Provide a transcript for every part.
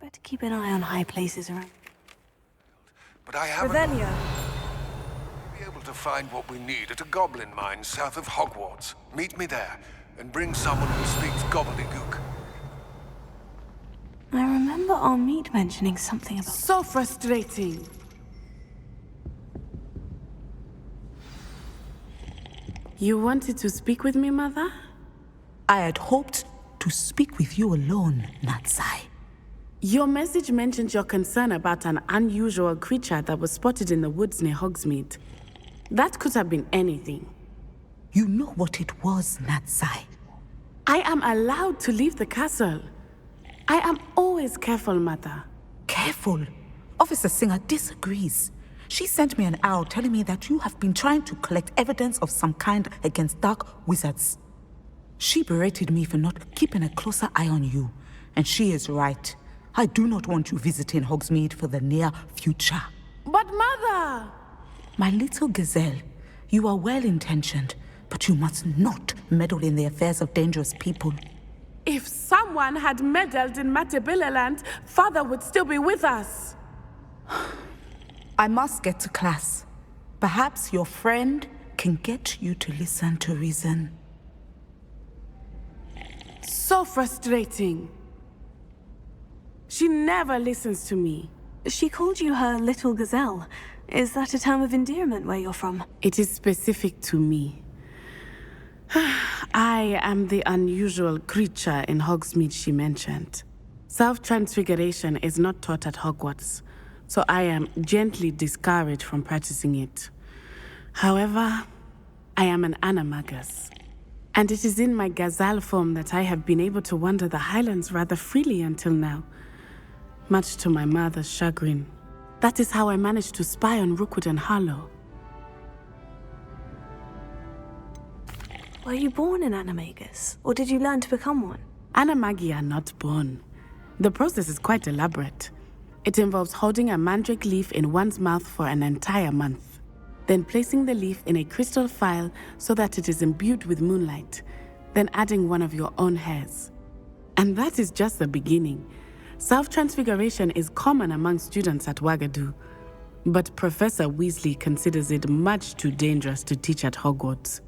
Better keep an eye on high places around. But I haven't Revelio. be able to find what we need at a goblin mine south of Hogwarts. Meet me there, and bring someone who speaks gobbledygook. I remember our meet mentioning something about... So frustrating. You wanted to speak with me, Mother? I had hoped to speak with you alone, Natsai. Your message mentioned your concern about an unusual creature that was spotted in the woods near Hogsmeade. That could have been anything. You know what it was, Natsai. I am allowed to leave the castle. I am always careful, Mother. Careful. Officer Singer disagrees. She sent me an owl telling me that you have been trying to collect evidence of some kind against dark wizards. She berated me for not keeping a closer eye on you, and she is right. I do not want you visiting Hogsmeade for the near future. But Mother! My little gazelle, you are well-intentioned, but you must not meddle in the affairs of dangerous people. If someone had meddled in Matabeleland, Father would still be with us. I must get to class. Perhaps your friend can get you to listen to reason. So frustrating. She never listens to me. She called you her little gazelle. Is that a term of endearment where you're from? It is specific to me. I am the unusual creature in Hogsmeade she mentioned. Self-transfiguration is not taught at Hogwarts, so I am gently discouraged from practicing it. However, I am an animagus, and it is in my gazelle form that I have been able to wander the Highlands rather freely until now, much to my mother's chagrin. That is how I managed to spy on Rookwood and Harlow. Were you born an animagus, or did you learn to become one? Animagi are not born. The process is quite elaborate. It involves holding a mandrake leaf in one's mouth for an entire month, then placing the leaf in a crystal phial so that it is imbued with moonlight, then adding one of your own hairs. And that is just the beginning. Self-transfiguration is common among students at Wagadu, but Professor Weasley considers it much too dangerous to teach at Hogwarts.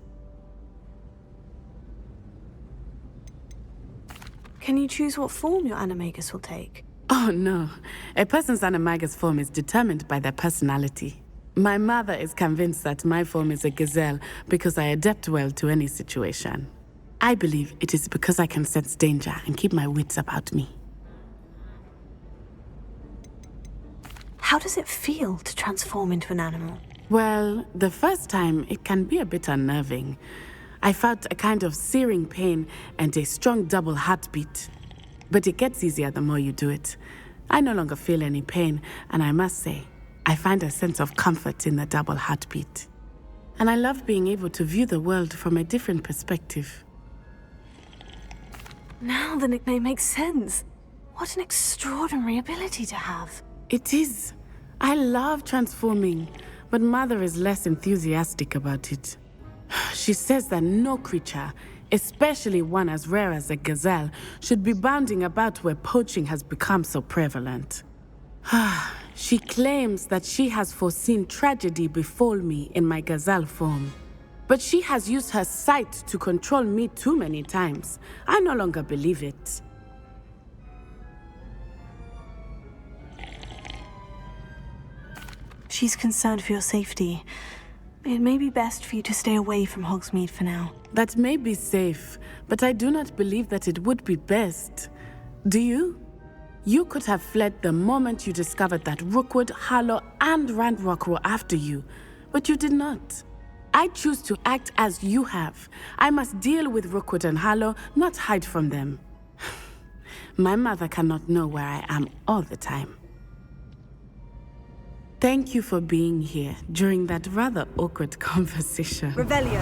Can you choose what form your animagus will take? Oh no, a person's animagus form is determined by their personality. My mother is convinced that my form is a gazelle because I adapt well to any situation. I believe it is because I can sense danger and keep my wits about me. How does it feel to transform into an animal? Well, the first time it can be a bit unnerving. I felt a kind of searing pain and a strong double heartbeat. But it gets easier the more you do it. I no longer feel any pain, and I must say, I find a sense of comfort in the double heartbeat. And I love being able to view the world from a different perspective. Now the nickname makes sense. What an extraordinary ability to have. It is. I love transforming, but Mother is less enthusiastic about it. She says that no creature, especially one as rare as a gazelle, should be bounding about where poaching has become so prevalent. She claims that she has foreseen tragedy befall me in my gazelle form. But she has used her sight to control me too many times. I no longer believe it. She's concerned for your safety. It may be best for you to stay away from Hogsmeade for now. That may be safe, but I do not believe that it would be best. Do you? You could have fled the moment you discovered that Rookwood, Harlow, and Ranrock were after you, but you did not. I choose to act as you have. I must deal with Rookwood and Harlow, not hide from them. My mother cannot know where I am all the time. Thank you for being here during that rather awkward conversation. Revelio.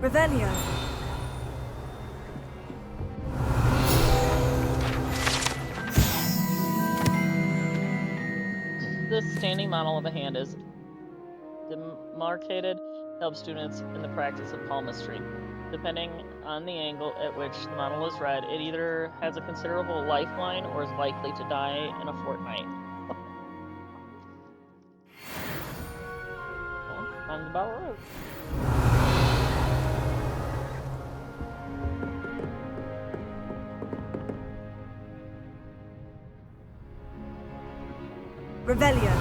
Revelio. This standing model of a hand is demarcated to help students in the practice of palmistry. Depending on the angle at which the model is read, it either has a considerable lifeline or is likely to die in a fortnight. Well, on the Battle Road. Revelio.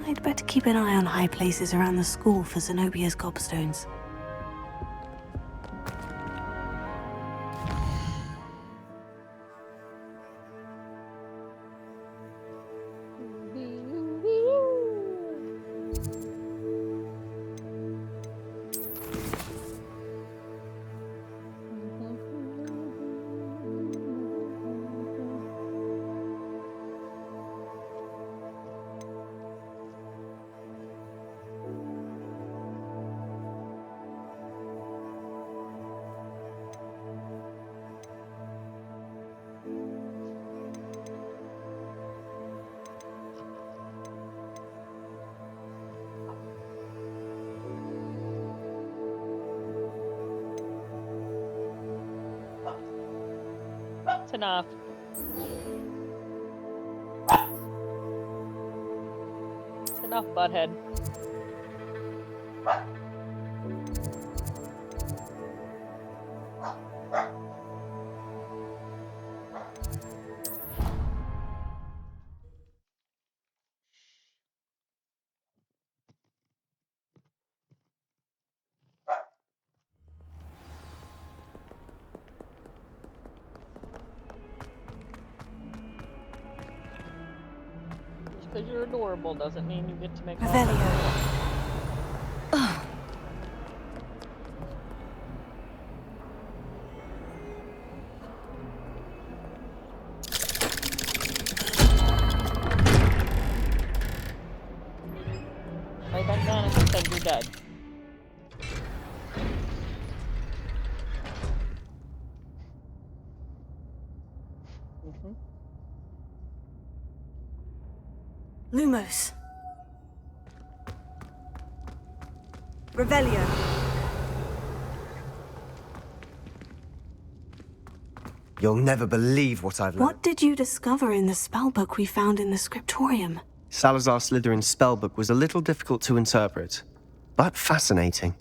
I'd better keep an eye on high places around the school for Zenobia's gobstones. It's enough. It's enough, butthead. Just because you're adorable doesn't mean you get to make all Revelio. right back down and said you're dead. Lumos. Revelio. You'll never believe what I've learned. What did you discover in the spellbook we found in the scriptorium? Salazar Slytherin's spellbook was a little difficult to interpret, but fascinating.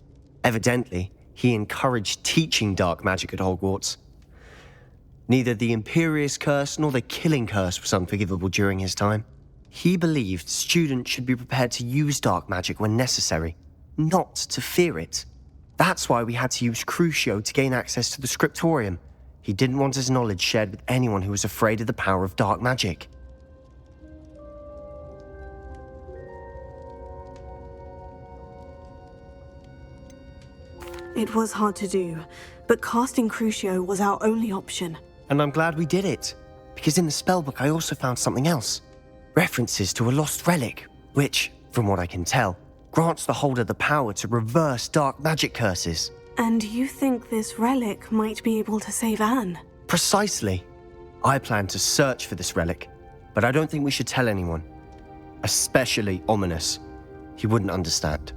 Evidently, he encouraged teaching dark magic at Hogwarts. Neither the Imperious Curse nor the Killing Curse was unforgivable during his time. He believed students should be prepared to use dark magic when necessary, not to fear it. That's why we had to use Crucio to gain access to the scriptorium. He didn't want his knowledge shared with anyone who was afraid of the power of dark magic. It was hard to do, but casting Crucio was our only option. And I'm glad we did it, because in the spellbook I also found something else. References to a lost relic, which, from what I can tell, grants the holder the power to reverse dark magic curses. And you think this relic might be able to save Anne? Precisely. I plan to search for this relic, but I don't think we should tell anyone. Especially Ominous. He wouldn't understand.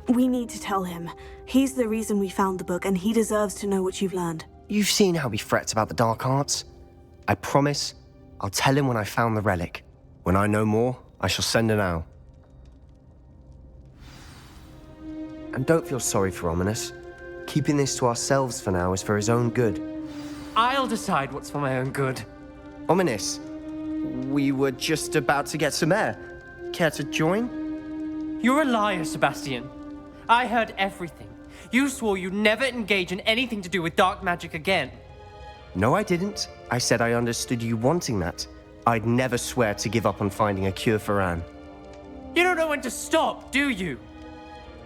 We need to tell him. He's the reason we found the book, and he deserves to know what you've learned. You've seen how he frets about the dark arts. I promise I'll tell him when I found the relic. When I know more, I shall send an owl. And don't feel sorry for Ominous. Keeping this to ourselves for now is for his own good. I'll decide what's for my own good. Ominous, we were just about to get some air. Care to join? You're a liar, Sebastian. I heard everything. You swore you'd never engage in anything to do with dark magic again. No, I didn't. I said I understood you wanting that. I'd never swear to give up on finding a cure for Anne. You don't know when to stop, do you?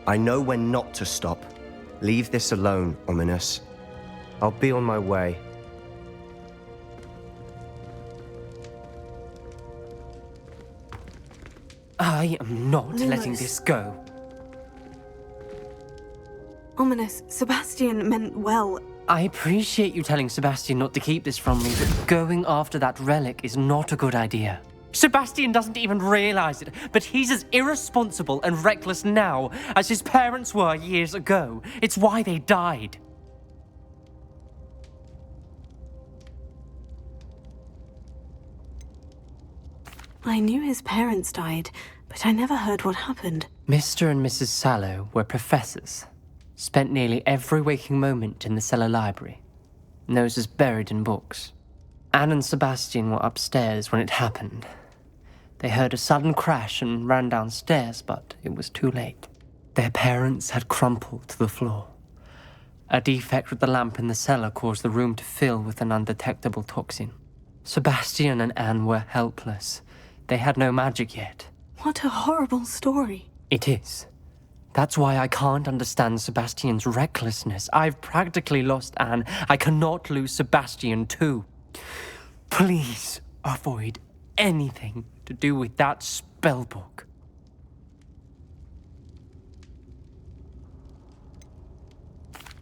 I know when not to stop. Leave this alone, Ominous. I'll be on my way. I am not Lumos. letting this go. Ominous, Sebastian meant well. I appreciate you telling Sebastian not to keep this from me, but going after that relic is not a good idea. Sebastian doesn't even realize it, but he's as irresponsible and reckless now as his parents were years ago. It's why they died. I knew his parents died, but I never heard what happened. Mr. and Mrs. Sallow were professors. Spent nearly every waking moment in the cellar library. Noses buried in books. Anne and Sebastian were upstairs when it happened. They heard a sudden crash and ran downstairs, but it was too late. Their parents had crumpled to the floor. A defect with the lamp in the cellar caused the room to fill with an undetectable toxin. Sebastian and Anne were helpless. They had no magic yet. What a horrible story. It is. That's why I can't understand Sebastian's recklessness. I've practically lost Anne. I cannot lose Sebastian too. Please avoid anything to do with that spellbook.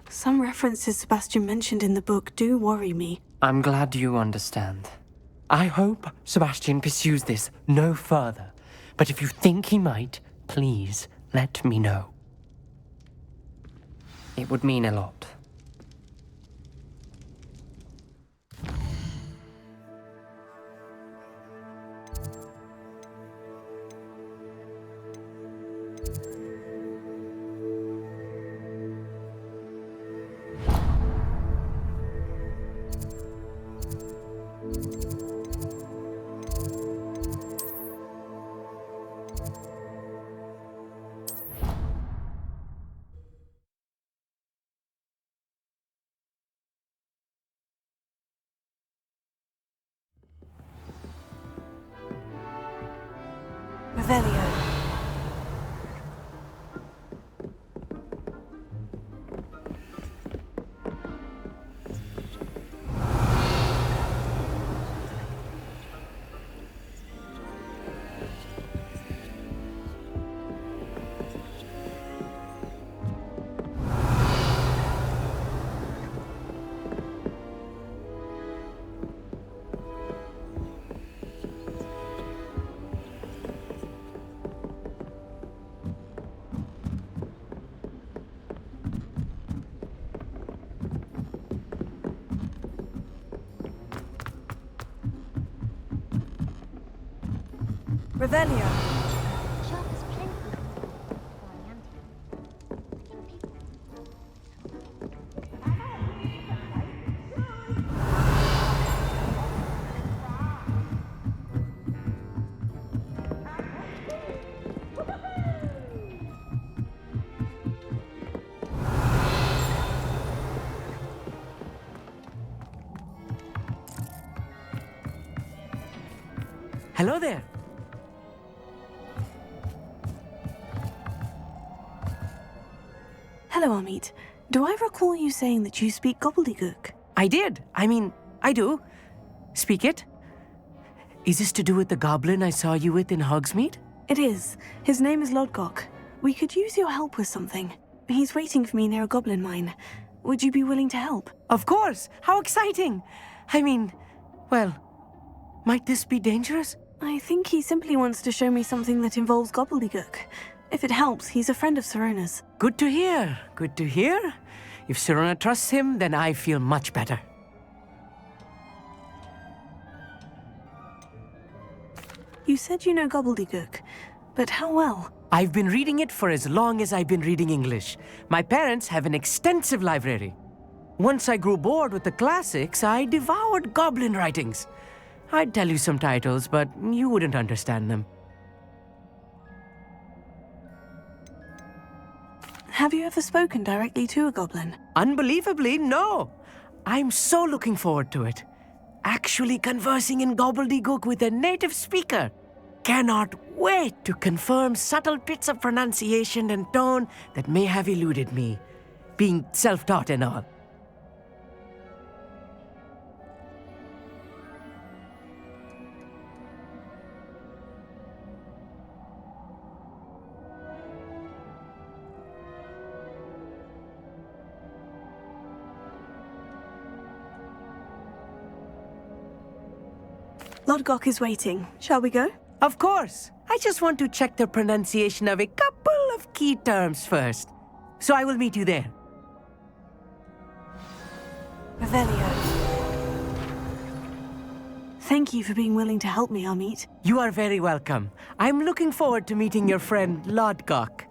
Some references Sebastian mentioned in the book do worry me. I'm glad you understand. I hope Sebastian pursues this no further. But if you think he might, please let me know. It would mean a lot. Revelio. Revelio. Hello there. Hello, Amit. Do I recall you saying that you speak gobbledygook? I did. I do. Speak it. Is this to do with the goblin I saw you with in Hogsmeade? It is. His name is Lodgok. We could use your help with something. He's waiting for me near a goblin mine. Would you be willing to help? Of course. How exciting. Well, might this be dangerous? I think he simply wants to show me something that involves gobbledygook. If it helps, he's a friend of Serona's. Good to hear. Good to hear. If Serona trusts him, then I feel much better. You said you know gobbledygook, but how well? I've been reading it for as long as I've been reading English. My parents have an extensive library. Once I grew bored with the classics, I devoured goblin writings. I'd tell you some titles, but you wouldn't understand them. Have you ever spoken directly to a goblin? Unbelievably, no. I'm so looking forward to it. Actually conversing in gobbledygook with a native speaker. cannot wait to confirm subtle bits of pronunciation and tone that may have eluded me, being self-taught and all. Lodgok is waiting. Shall we go? Of course. I just want to check the pronunciation of a couple of key terms first. So I will meet you there. Revelio. Thank you for being willing to help me, Amit. You are very welcome. I'm looking forward to meeting your friend Lodgok.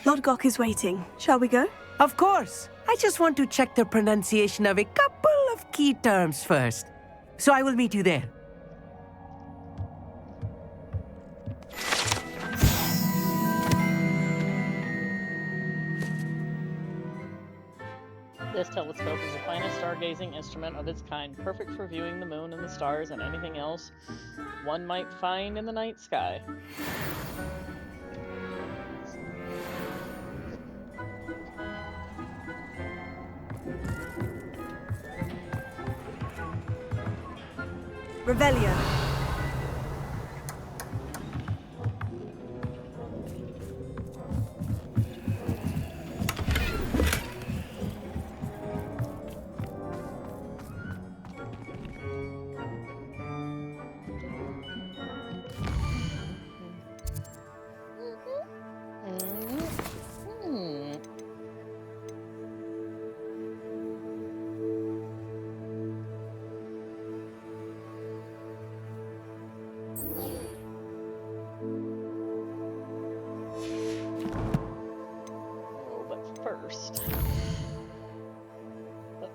Lodgok is waiting. Shall we go? Of course. I just want to check the pronunciation of a couple of key terms first. So I will meet you there. This telescope is the finest stargazing instrument of its kind, perfect for viewing the moon and the stars and anything else one might find in the night sky. Revelio.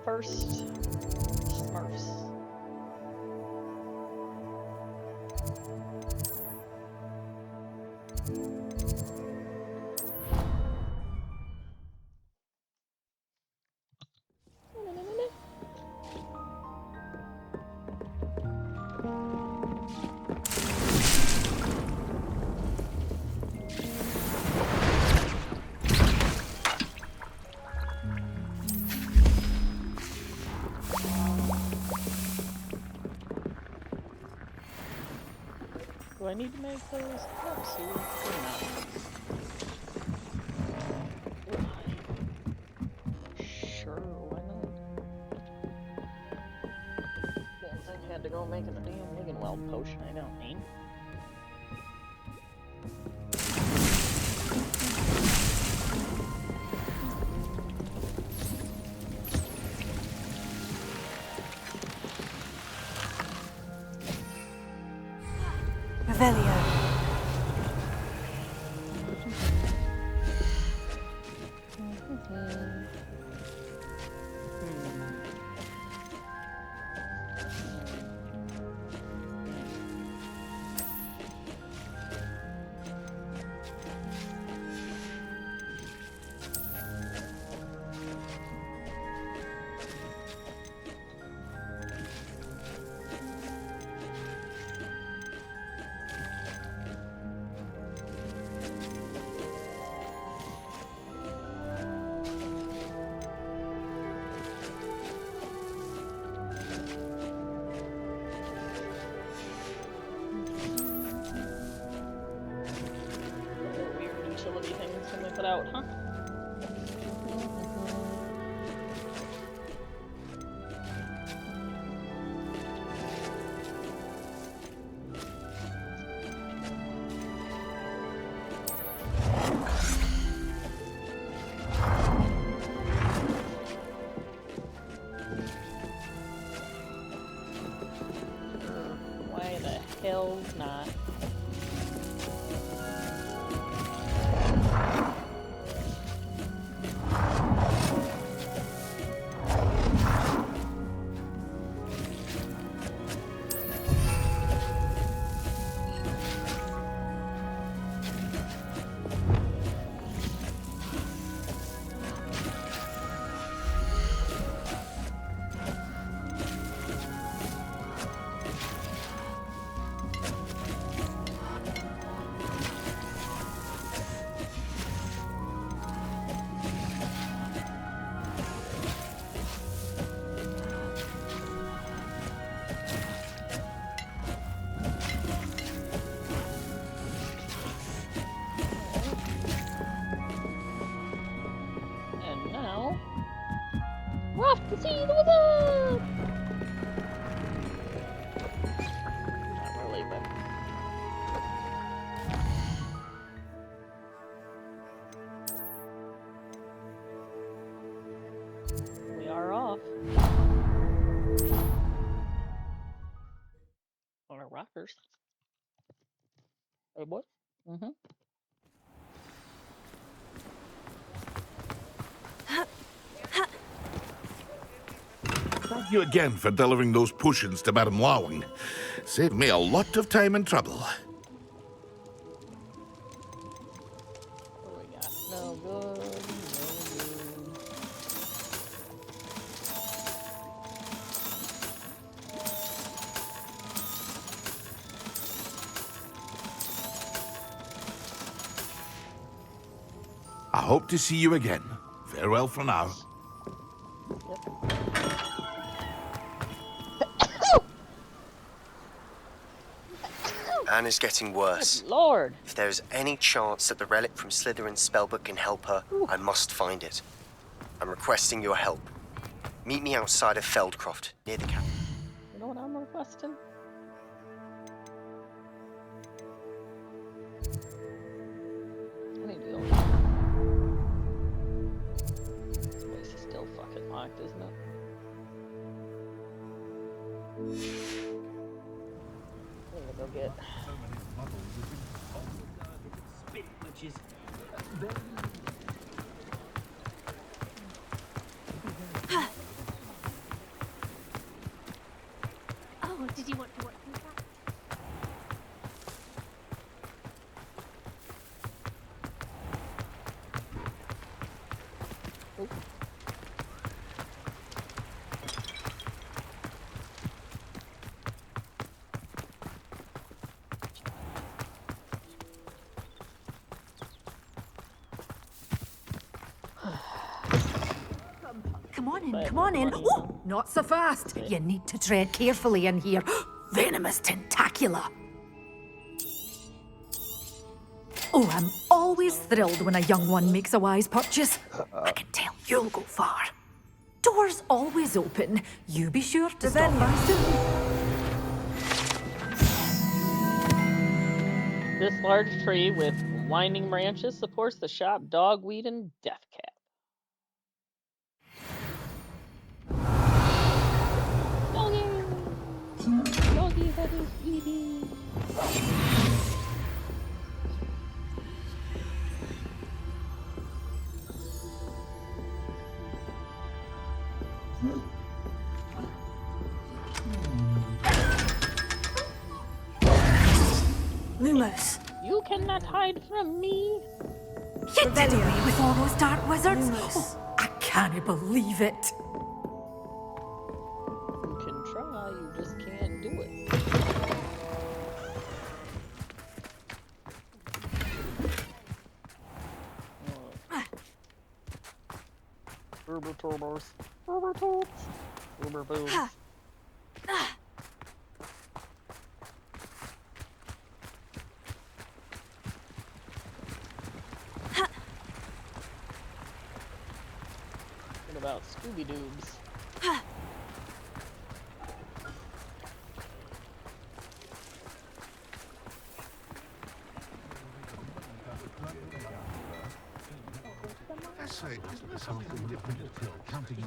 First, Smurfs. Do I need to make those capsules or not? Sure, why not? Damn thing had to go making a damn Wigan Well potion, I don't need. Revelio. Utility things can we put out, huh? Why the hell not? See the wizard! We're leaving. We are off. On our rockers. Hey, boy. Mm-hmm. Thank you again for delivering those potions to Madame Lawing. Saved me a lot of time and trouble. What do we got? No good. No good. I hope to see you again. Farewell for now. Anne is getting worse. Good Lord. If there is any chance that the relic from Slytherin's spellbook can help her, I must find it. I'm requesting your help. Meet me outside of Feldcroft, near the camp. You know what I'm requesting? I need to go. This place is still fucking locked, isn't it? I'm gonna go get. Oh, did you want to watch me back? Come on in. Oh, not so fast. You need to tread carefully in here. Venomous tentacula. Oh, I'm always thrilled when a young one makes a wise purchase. I can tell you'll go far. Doors always open. You be sure to stop by soon. This large tree with winding branches supports the shop Dogweed and Deathcap. Doggy! Doggy that is eating. Lumos. You cannot hide from me. You did away with all those dark wizards? Lumos. Oh, I can't believe it. You can try, you just can't do it. Uber turbos. Uber tubes. Uber boobs. What about Scooby-Doobs? That's right. Isn't there something different at counting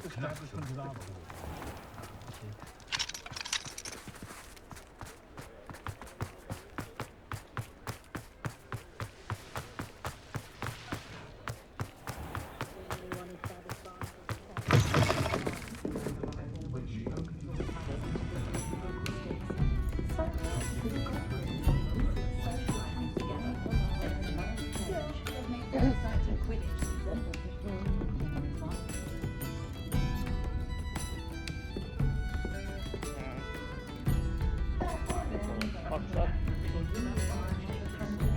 Fucked up.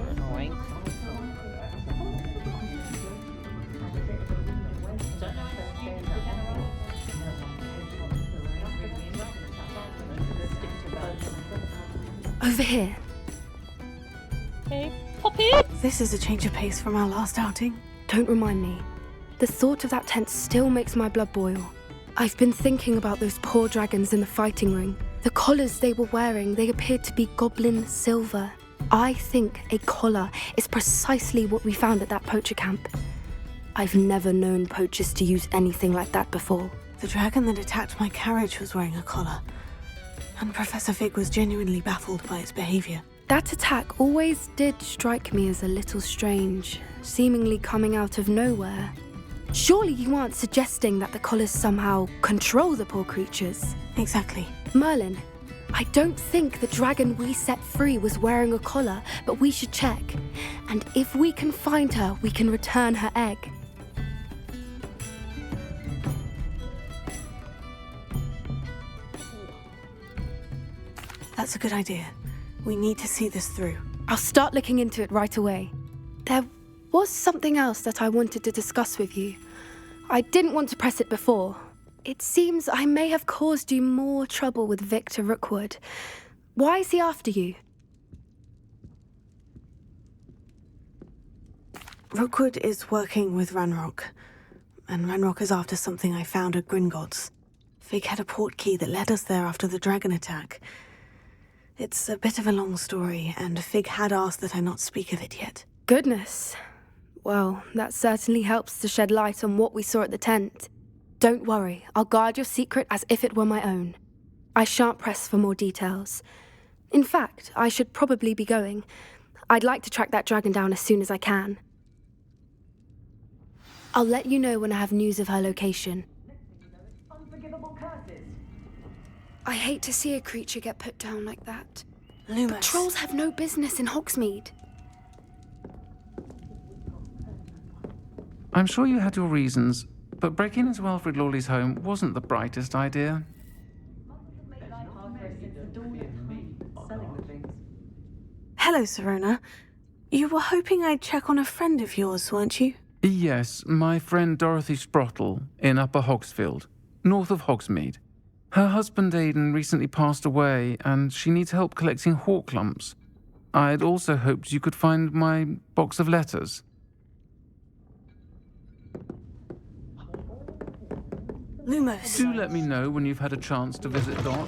Annoying. Over here. Hey, puppy! This is a change of pace from our last outing. Don't remind me. The thought of that tent still makes my blood boil. I've been thinking about those poor dragons in the fighting ring. The collars they were wearing, they appeared to be goblin silver. I think a collar is precisely what we found at that poacher camp. I've never known poachers to use anything like that before. The dragon that attacked my carriage was wearing a collar, and Professor Fig was genuinely baffled by its behavior. That attack always did strike me as a little strange, seemingly coming out of nowhere. Surely you aren't suggesting that the collars somehow control the poor creatures? Exactly. Merlin, I don't think the dragon we set free was wearing a collar, but we should check. And if we can find her, we can return her egg. That's a good idea. We need to see this through. I'll start looking into it right away. There was something else that I wanted to discuss with you. I didn't want to press it before. It seems I may have caused you more trouble with Victor Rookwood. Why is he after you? Rookwood is working with Ranrock, and Ranrock is after something I found at Gringotts. Fig had a portkey that led us there after the dragon attack. It's a bit of a long story, and Fig had asked that I not speak of it yet. Goodness. Well, that certainly helps to shed light on what we saw at the tent. Don't worry, I'll guard your secret as if it were my own. I shan't press for more details. In fact, I should probably be going. I'd like to track that dragon down as soon as I can. I'll let you know when I have news of her location. I hate to see a creature get put down like that. Lumos. But trolls have no business in Hogsmeade. I'm sure you had your reasons, but breaking into Wilfred Lawley's home wasn't the brightest idea. Hello, Serona. You were hoping I'd check on a friend of yours, weren't you? Yes, my friend Dorothy Sprottle in Upper Hogsfield, north of Hogsmeade. Her husband Aidan recently passed away, and she needs help collecting hawk lumps. I'd also hoped you could find my box of letters. Lumos. Do let me know when you've had a chance to visit Dot.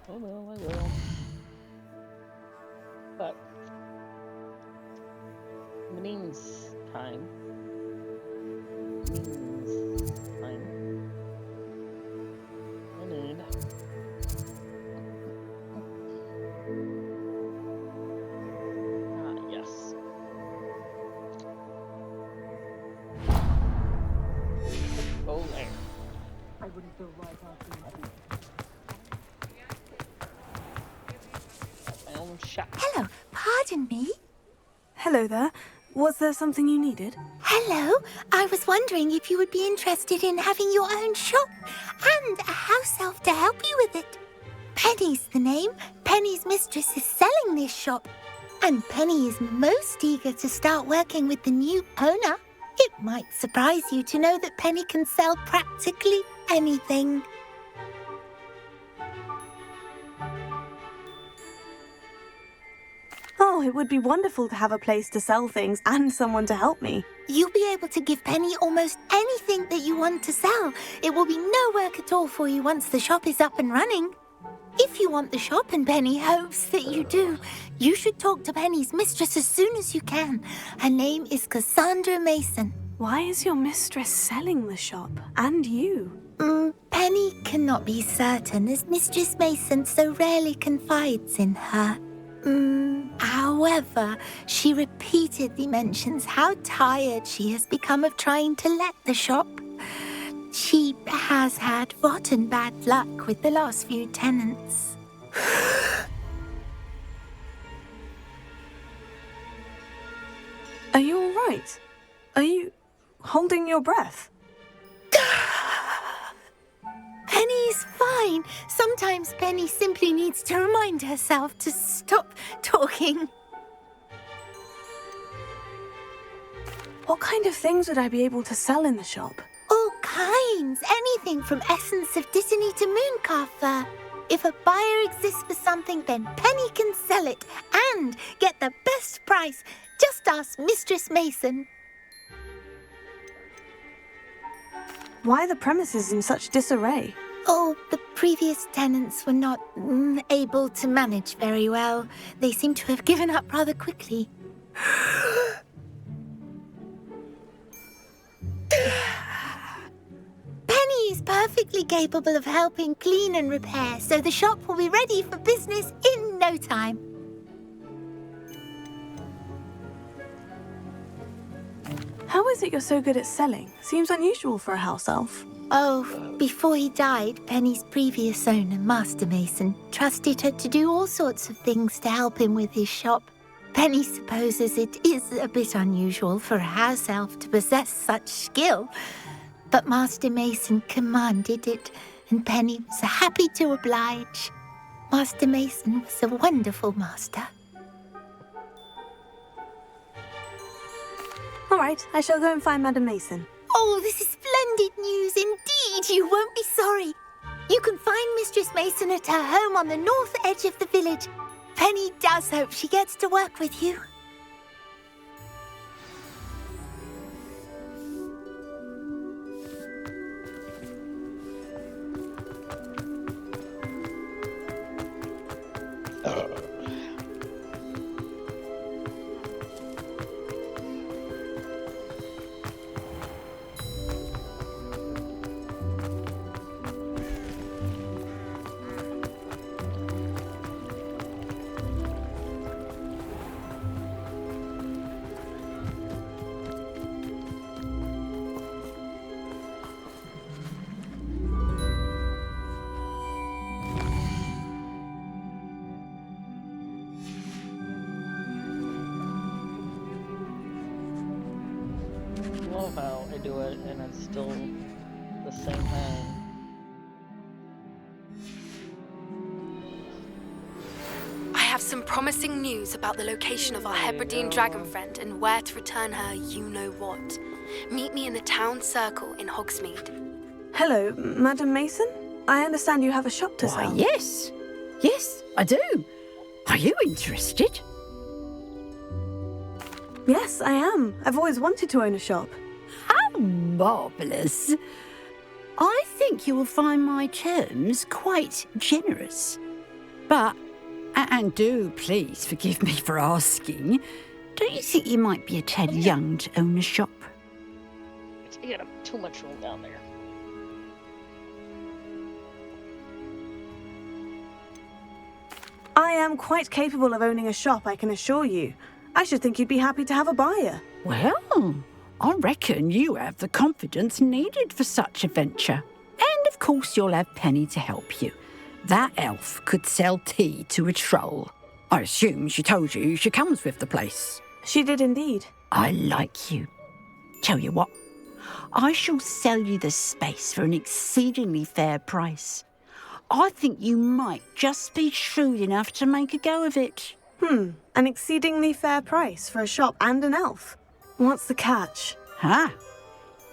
I will. But in the meantime, I need yes. Oh, there. I wouldn't go right after my own shop. Hello, pardon me? Hello there. Was there something you needed? Hello, I was wondering if you would be interested in having your own shop and a house elf to help you with it. Penny's the name. Penny's mistress is selling this shop, and Penny is most eager to start working with the new owner. It might surprise you to know that Penny can sell practically anything. Oh, it would be wonderful to have a place to sell things and someone to help me. You'll be able to give Penny almost anything that you want to sell. It will be no work at all for you once the shop is up and running. If you want the shop, and Penny hopes that you do, you should talk to Penny's mistress as soon as you can. Her name is Cassandra Mason. Why is your mistress selling the shop? And you? Penny cannot be certain, as Mistress Mason so rarely confides in her. However, she repeatedly mentions how tired she has become of trying to let the shop. She has had rotten bad luck with the last few tenants. Are you all right? Are you holding your breath? Penny's fine. Sometimes Penny simply needs to remind herself to stop talking. What kind of things would I be able to sell in the shop? All kinds. Anything from essence of Disney to mooncalf fur. If a buyer exists for something, then Penny can sell it and get the best price. Just ask Mistress Mason. why are the premises in such disarray? Oh, the previous tenants were not able to manage very well. They seem to have given up rather quickly. Penny is perfectly capable of helping clean and repair, so the shop will be ready for business in no time. How is it you're so good at selling? Seems unusual for a house elf. Oh, before he died, Penny's previous owner, Master Mason, trusted her to do all sorts of things to help him with his shop. Penny supposes it is a bit unusual for a house elf to possess such skill, but Master Mason commanded it, and Penny was happy to oblige. Master Mason was a wonderful master. All right, I shall go and find Madam Mason. Oh, this is splendid news indeed. You won't be sorry. You can find Mistress Mason at her home on the north edge of the village. Penny does hope she gets to work with you. I love how I do it and it's still the same thing. I have some promising news about the location of our Hebridean dragon friend and where to return her you-know-what. Meet me in the town circle in Hogsmeade. Hello, Madam Mason? I understand you have a shop to Why, sell. yes. Yes, I do. Are you interested? Yes, I am. I've always wanted to own a shop. How marvellous. I think you will find my terms quite generous. But, and do please forgive me for asking, don't you think you might be a tad young to own a shop? You got too much room down there. I am quite capable of owning a shop, I can assure you. I should think you'd be happy to have a buyer. Well, I reckon you have the confidence needed for such a venture. And of course you'll have Penny to help you. That elf could sell tea to a troll. I assume she told you she comes with the place. She did indeed. I like you. Tell you what, I shall sell you the space for an exceedingly fair price. I think you might just be shrewd enough to make a go of it. An exceedingly fair price for a shop and an elf. What's the catch? Huh?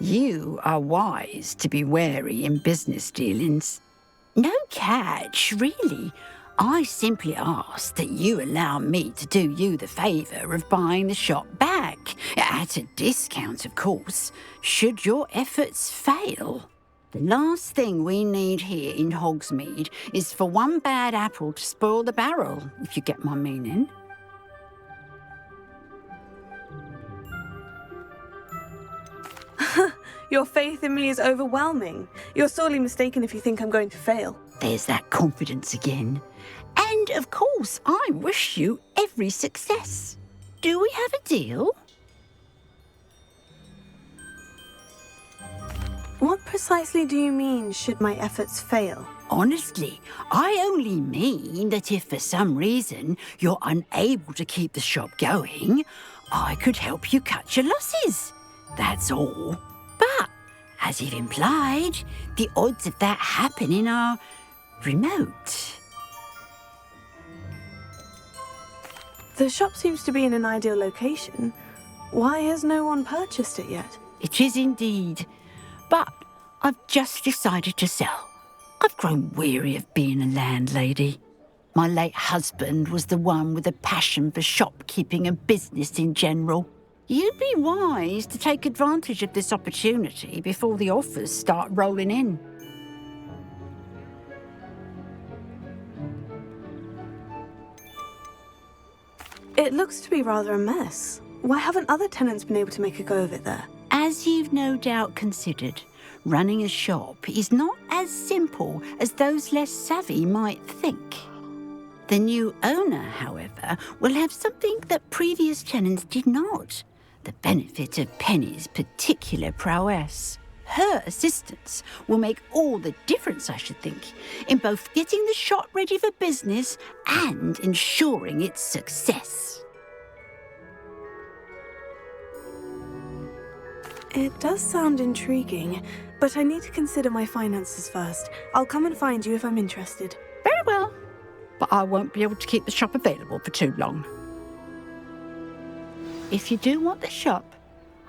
You are wise to be wary in business dealings. No catch, really. I simply ask that you allow me to do you the favour of buying the shop back, at a discount, of course, should your efforts fail. The last thing we need here in Hogsmeade is for one bad apple to spoil the barrel, if you get my meaning. Your faith in me is overwhelming. You're sorely mistaken if you think I'm going to fail. There's that confidence again. And, of course, I wish you every success. Do we have a deal? What precisely do you mean, should my efforts fail? Honestly, I only mean that if for some reason you're unable to keep the shop going, I could help you cut your losses. That's all. But, as you've implied, the odds of that happening are remote. The shop seems to be in an ideal location. Why has no one purchased it yet? It is indeed. But I've just decided to sell. I've grown weary of being a landlady. My late husband was the one with a passion for shopkeeping and business in general. You'd be wise to take advantage of this opportunity before the offers start rolling in. It looks to be rather a mess. Why haven't other tenants been able to make a go of it there? As you've no doubt considered, running a shop is not as simple as those less savvy might think. The new owner, however, will have something that previous tenants did not. The benefit of Penny's particular prowess. Her assistance will make all the difference, I should think, in both getting the shop ready for business and ensuring its success. It does sound intriguing, but I need to consider my finances first. I'll come and find you if I'm interested. Very well, but I won't be able to keep the shop available for too long. If you do want the shop,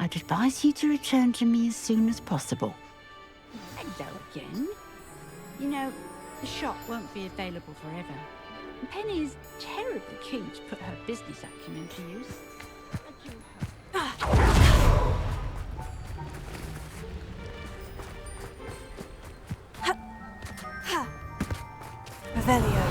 I'd advise you to return to me as soon as possible. Hello again. You know, the shop won't be available forever. And Penny is terribly keen to put her business acumen to use. Revelio.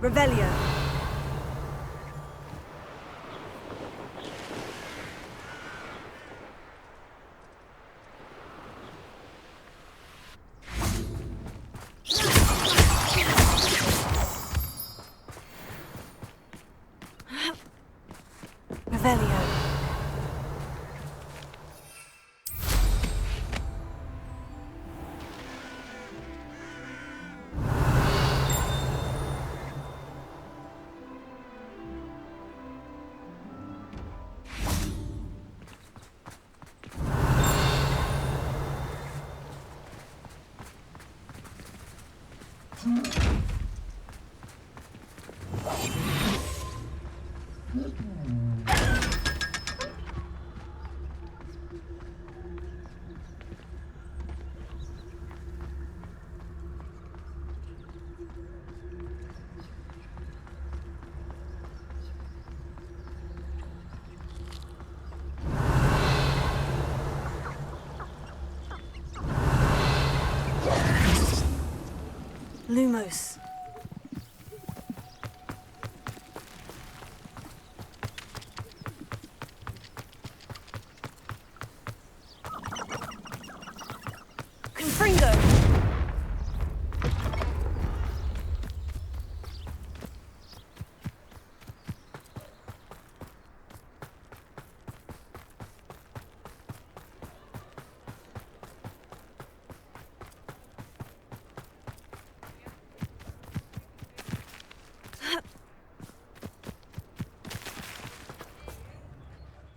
Revelio. Revelio. Lumos. Confringo.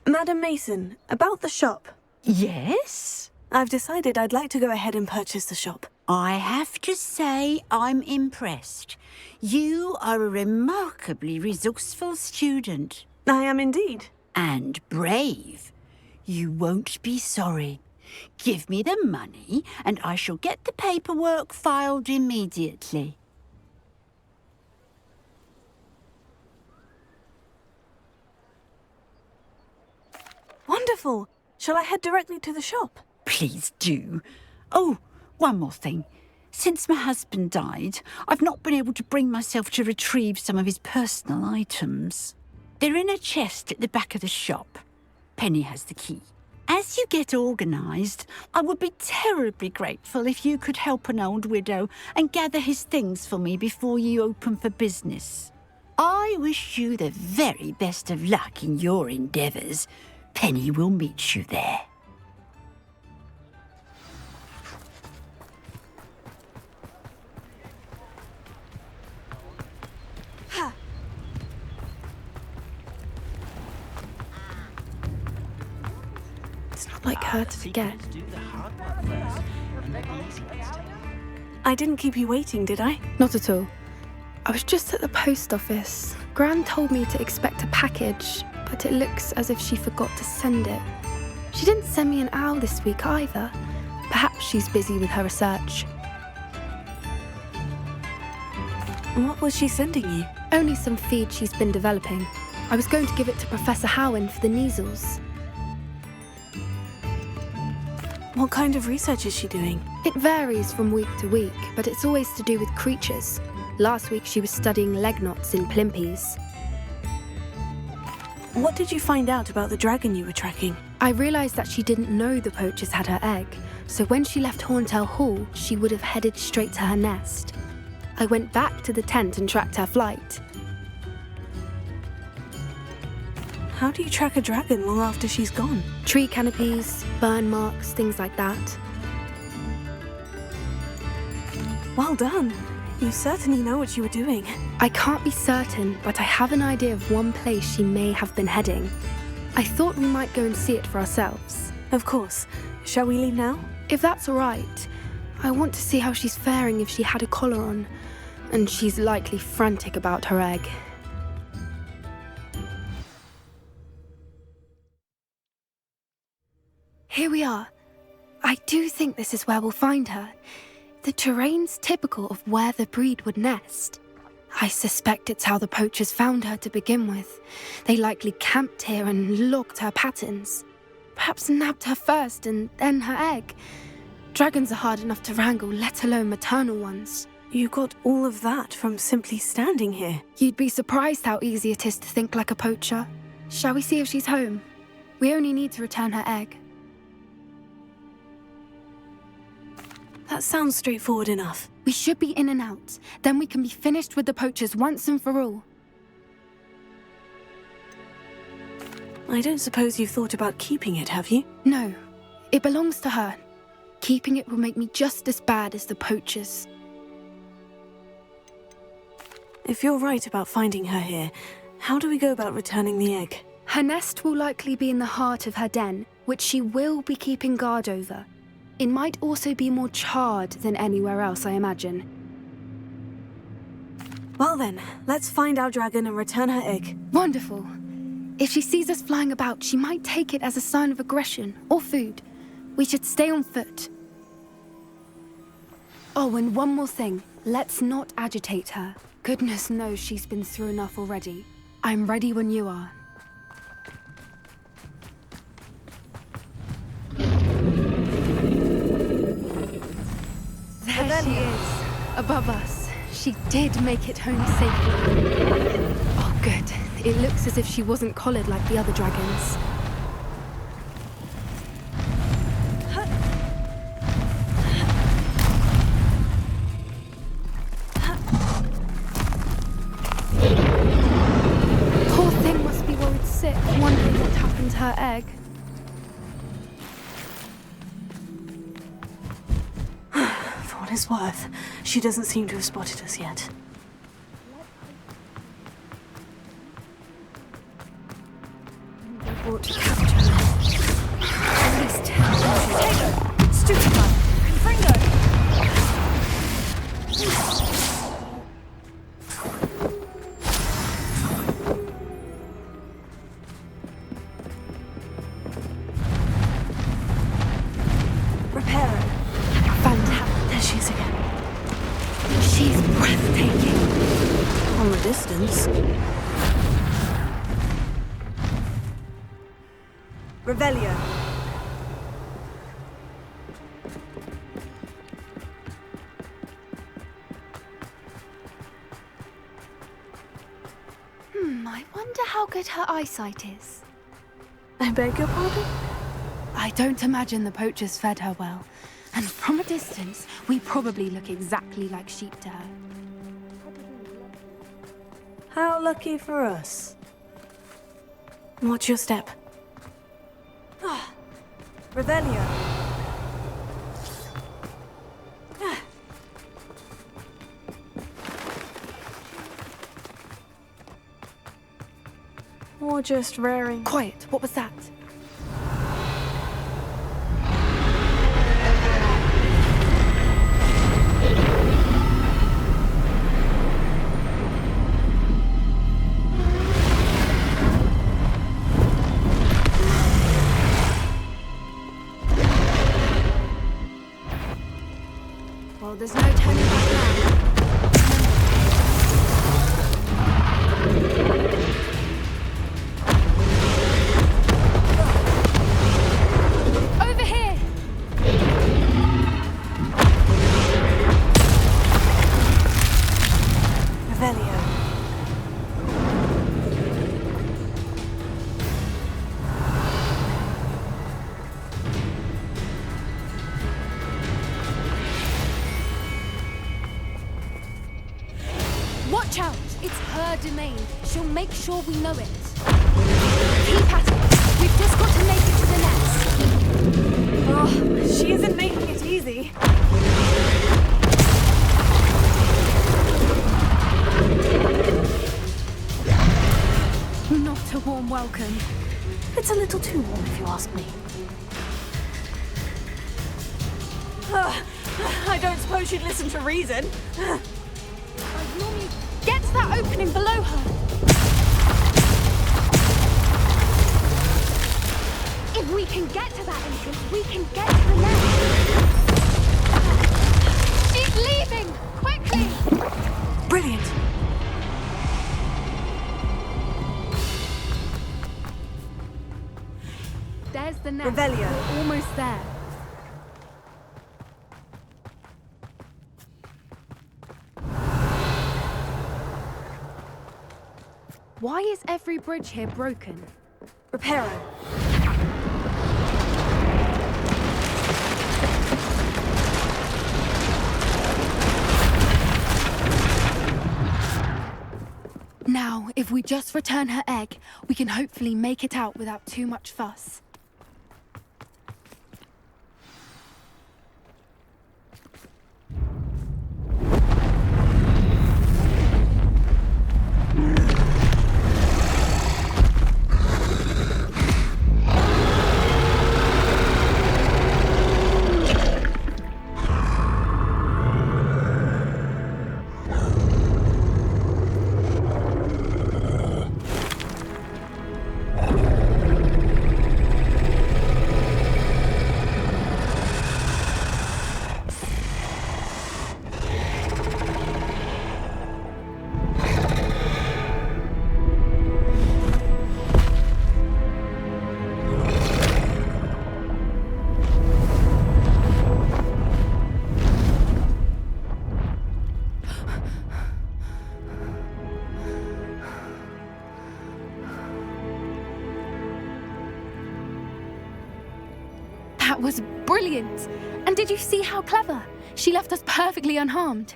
Madam Mason, about the shop. Yes? I've decided I'd like to go ahead and purchase the shop. I have to say I'm impressed. You are a remarkably resourceful student. I am indeed. And brave. You won't be sorry. Give me the money and I shall get the paperwork filed immediately. Wonderful. Shall I head directly to the shop? Please do. Oh, one more thing. Since my husband died, I've not been able to bring myself to retrieve some of his personal items. They're in a chest at the back of the shop. Penny has the key. As you get organised, I would be terribly grateful if you could help an old widow and gather his things for me before you open for business. I wish you the very best of luck in your endeavours. Penny will meet you there. Ha! like her to forget. Do the hard work first, and the easy bits take. I didn't keep you waiting, did I? Not at all. I was just at the post office. Gran told me to expect a package, but it looks as if she forgot to send it. She didn't send me an owl this week either. Perhaps she's busy with her research. What was she sending you? Only some feed she's been developing. I was going to give it to Professor Howen for the measles. What kind of research is she doing? It varies from week to week, but it's always to do with creatures. Last week she was studying leg knots in plimpies. What did you find out about the dragon you were tracking? I realised that she didn't know the poachers had her egg, so when she left Horntail Hall, she would have headed straight to her nest. I went back to the tent and tracked her flight. How do you track a dragon long after she's gone? Tree canopies, burn marks, things like that. Well done. You certainly know what you were doing. I can't be certain, but I have an idea of one place she may have been heading. I thought we might go and see it for ourselves. Of course. Shall we leave now? If that's all right. I want to see how she's faring if she had a collar on. And she's likely frantic about her egg. Here we are. I do think this is where we'll find her. The terrain's typical of where the breed would nest. I suspect it's how the poachers found her to begin with. They likely camped here and logged her patterns. Perhaps nabbed her first and then her egg. Dragons are hard enough to wrangle, let alone maternal ones. You got all of that from simply standing here. You'd be surprised how easy it is to think like a poacher. Shall we see if she's home? We only need to return her egg. That sounds straightforward enough. We should be in and out. Then we can be finished with the poachers once and for all. I don't suppose you've thought about keeping it, have you? No. It belongs to her. Keeping it will make me just as bad as the poachers. If you're right about finding her here, how do we go about returning the egg? Her nest will likely be in the heart of her den, which she will be keeping guard over. It might also be more charred than anywhere else, I imagine. Well then, let's find our dragon and return her egg. Wonderful. If she sees us flying about, she might take it as a sign of aggression or food. We should stay on foot. Oh, and one more thing. Let's not agitate her. Goodness knows she's been through enough already. I'm ready when you are. There she is, above us. She did make it home safely. Oh, good. It looks as if she wasn't collared like the other dragons. Poor thing must be worried sick, wondering what happened to her egg. For what it's worth, she doesn't seem to have spotted us yet. Brought to capture her. At least 10 Taylor! Stupified! Confringo! Reparo. Fantastic. There she is again. She's breathtaking. On the distance. Revelio. I wonder how good her eyesight is. I beg your pardon? I don't imagine the poachers fed her well. And from a distance, we probably look exactly like sheep to her. How lucky for us. Watch your step. Revelio. Or just raring. Quiet, what was that? there's no turning back now. Over here! Revelio. Watch out! It's her domain. She'll make sure we know it. Keep at it. We've just got to make it to the nest. Oh, she isn't making it easy. Not a warm welcome. It's a little too warm, if you ask me. I don't suppose she'd listen to reason. Normally, get to that opening below her. If we can get to that entrance, we can get to the nest. She's leaving! Quickly! Brilliant. There's the nest. Revelio. We're almost there. Why is every bridge here broken? Reparo. Now, if we just return her egg, we can hopefully make it out without too much fuss. That was brilliant! And did you see how clever? She left us perfectly unharmed.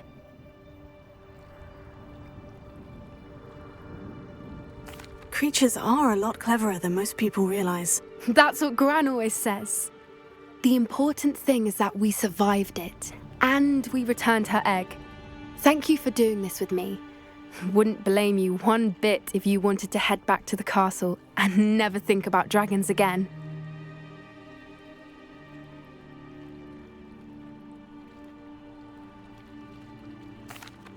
Creatures are a lot cleverer than most people realize. That's what Gran always says. The important thing is that we survived it, and we returned her egg. Thank you for doing this with me. Wouldn't blame you one bit if you wanted to head back to the castle and never think about dragons again.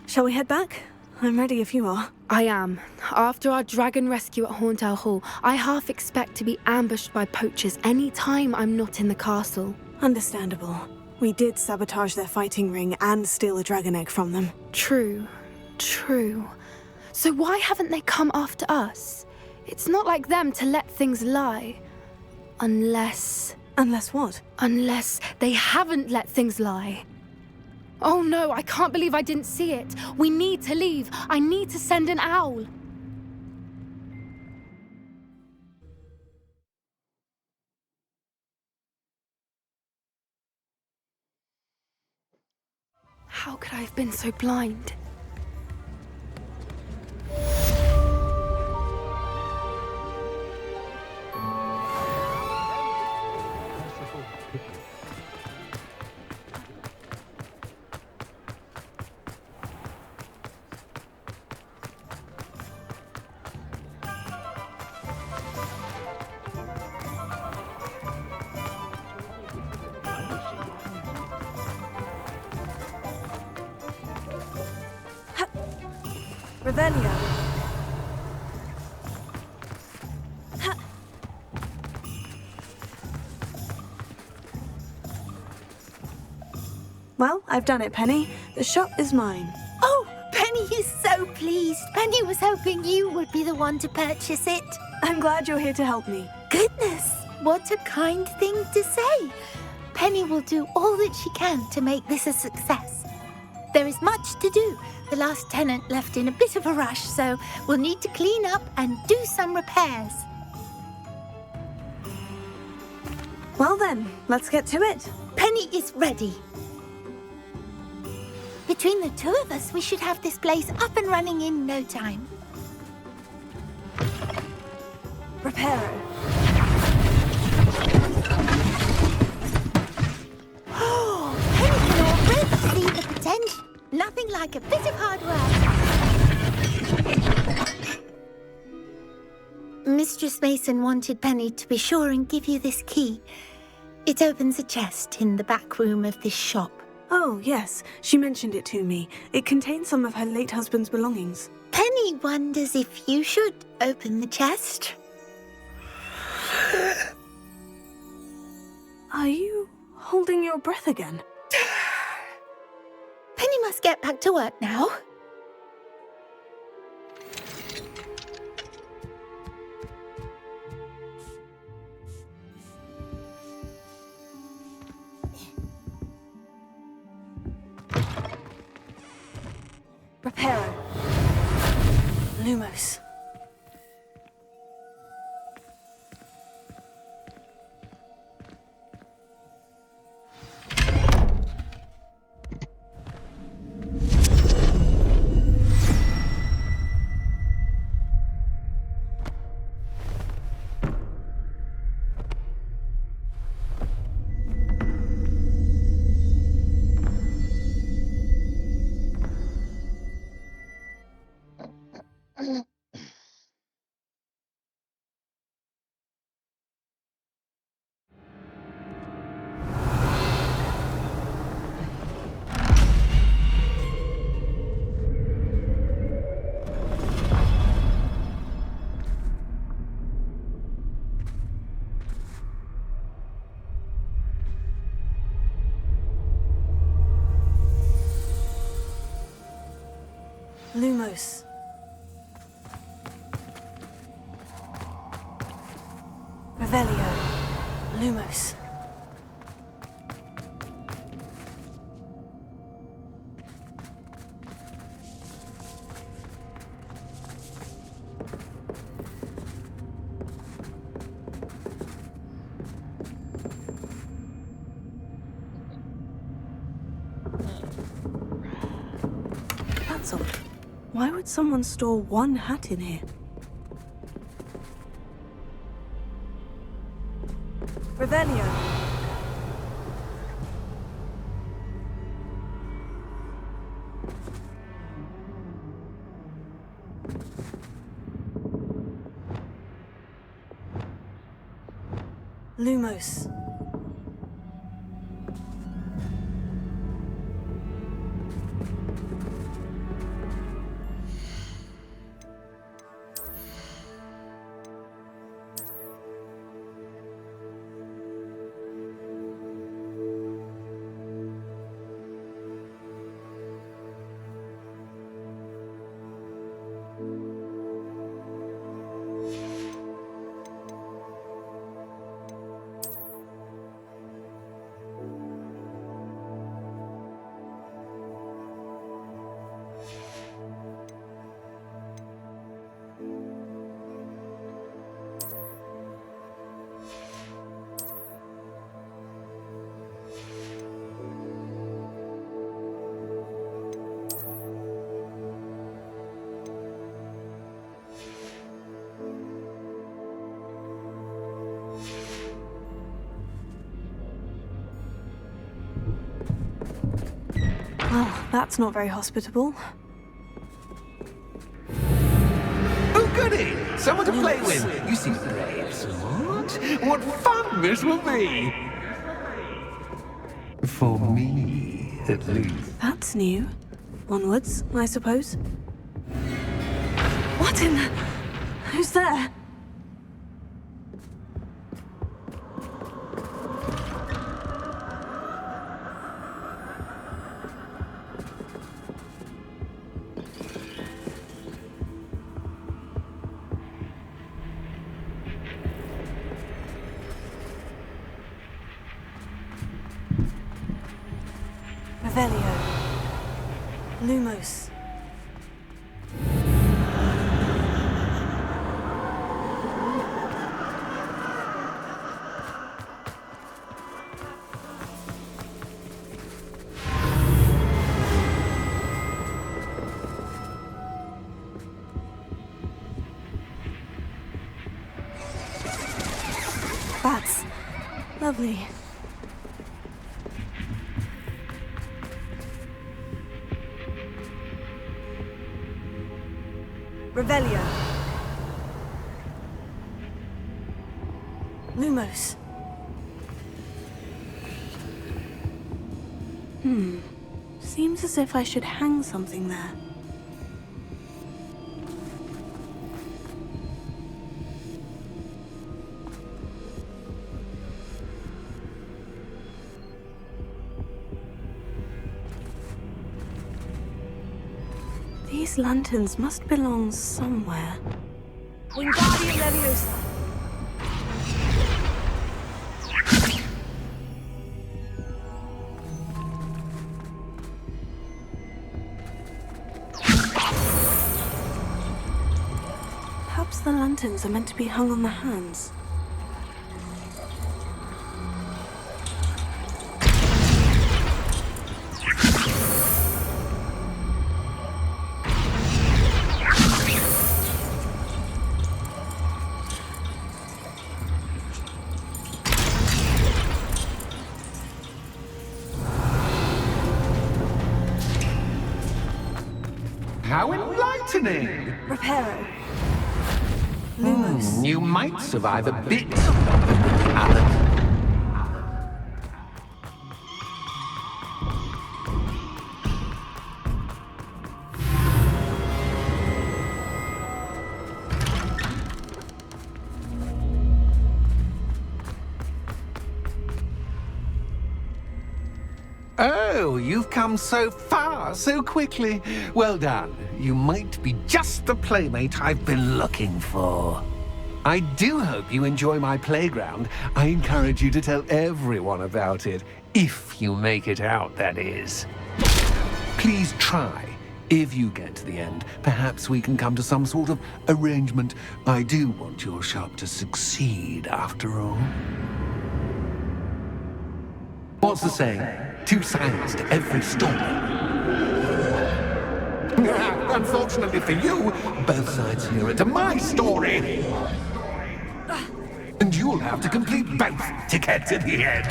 Shall we head back? I'm ready if you are. I am. After our dragon rescue at Hauntow Hall, I half expect to be ambushed by poachers any time I'm not in the castle. Understandable. We did sabotage their fighting ring and steal a dragon egg from them. True. So why haven't they come after us? It's not like them to let things lie. Unless... Unless what? Unless they haven't let things lie. Oh no, I can't believe I didn't see it. We need to leave. I need to send an owl. How could I have been so blind? Revelio. Well, I've done it, Penny. The shop is mine. Oh, Penny is so pleased. Penny was hoping you would be the one to purchase it. I'm glad you're here to help me. Goodness, what a kind thing to say. Penny will do all that she can to make this a success. There is much to do. The last tenant left in a bit of a rush, so we'll need to clean up and do some repairs. Well then, let's get to it. Penny is ready. Between the two of us, we should have this place up and running in no time. Reparo. Oh, Penny can already see the potential. Nothing like a bit of hard work. Mistress Mason wanted Penny to be sure and give you this key. It opens a chest in the back room of this shop. Oh, yes. She mentioned it to me. It contains some of her late husband's belongings. Penny wonders if you should open the chest. Are you holding your breath again? Penny must get back to work now. Reparo. Lumos. Lumos. Revelio. Lumos. That's odd. Why would someone store one hat in here? Revelio. Lumos. Well, that's not very hospitable. Oh, goody! Someone to play with. You seem brave, smart. What fun this will be! For me, at least. That's new. Onwards, I suppose. What in the... Who's there? Revelio. Lumos. That's lovely. Revelio. Lumos. Seems as if I should hang something there. These lanterns must belong somewhere. Wingardium Leviosa. Perhaps the lanterns are meant to be hung on the hands. How enlightening! Reparo. Lumos. You might survive a bit of Alan. Oh, you've come so far, so quickly. Well done. You might be just the playmate I've been looking for. I do hope you enjoy my playground. I encourage you to tell everyone about it. If you make it out, that is. Please try. If you get to the end, perhaps we can come to some sort of arrangement. I do want your shop to succeed, after all. What's the saying? Two sides to every story. Unfortunately for you, both sides hear it to my story. And you'll have to complete both to get to the end.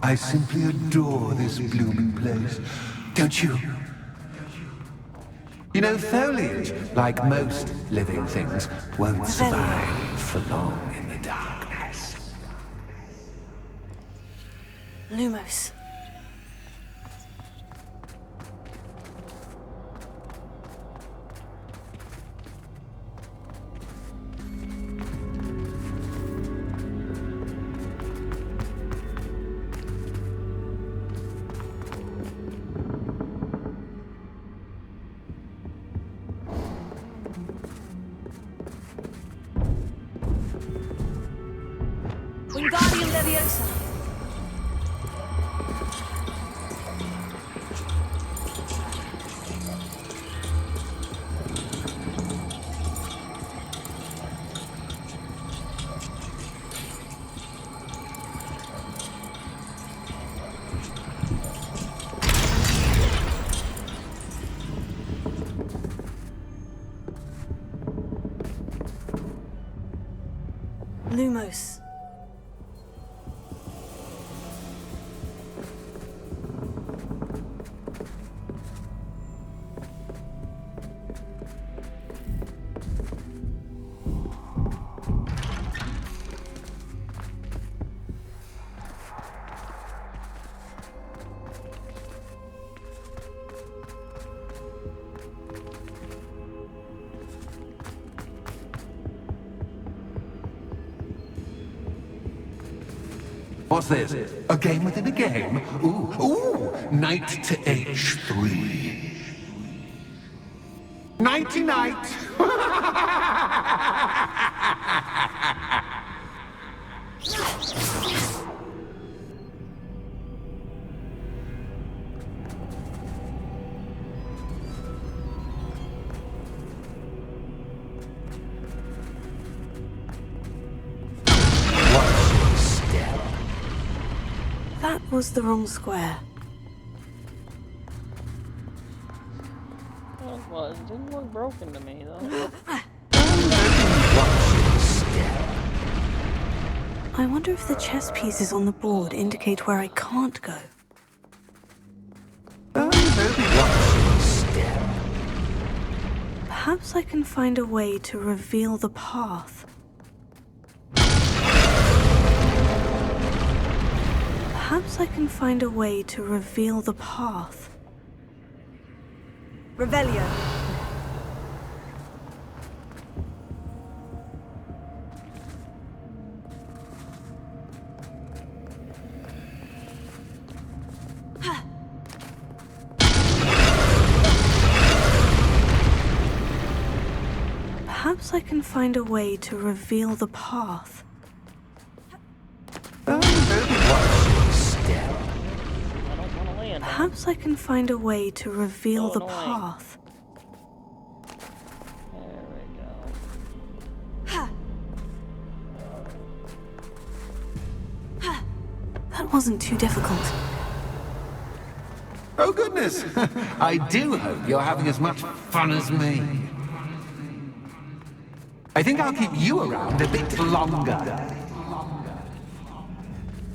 I simply adore this blooming place, don't you? You know, foliage, like most living things, won't survive for long in the darkness. Lumos. Wingardium Leviosa. Lumos. What's this? A game within a game? Ooh, knight to H3. Nighty-night! was the wrong square. Well, it was. It didn't look broken to me, though. I wonder if the chess pieces on the board indicate where I can't go. Perhaps I can find a way to reveal the path. Perhaps I can find a way to reveal the path. Revelio. Perhaps I can find a way to reveal the path. Perhaps I can find a way to reveal the path. There we go. That wasn't too difficult. Oh, goodness! I do hope you're having as much fun as me. I think I'll keep you around a bit longer.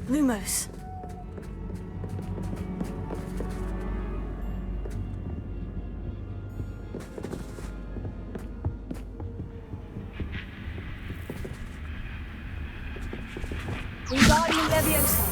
Lumos. Wingardium Leviosa.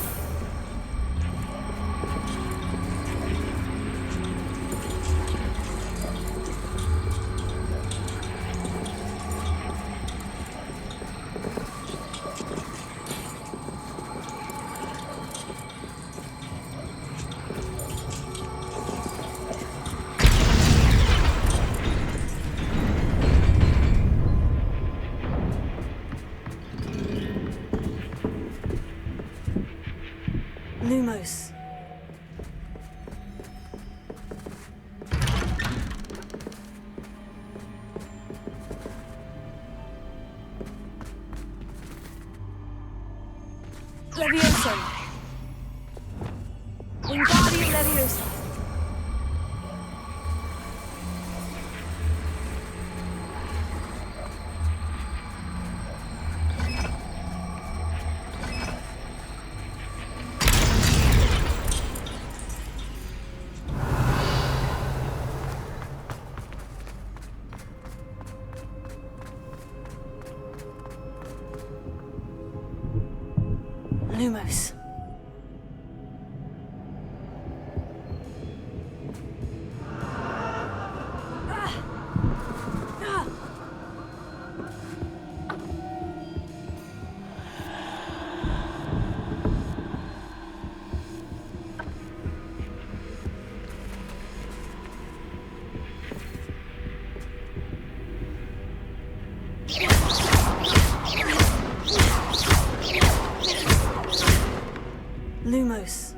Lumos. Leviosa. Wingardium Leviosa. Lumos. Lumos.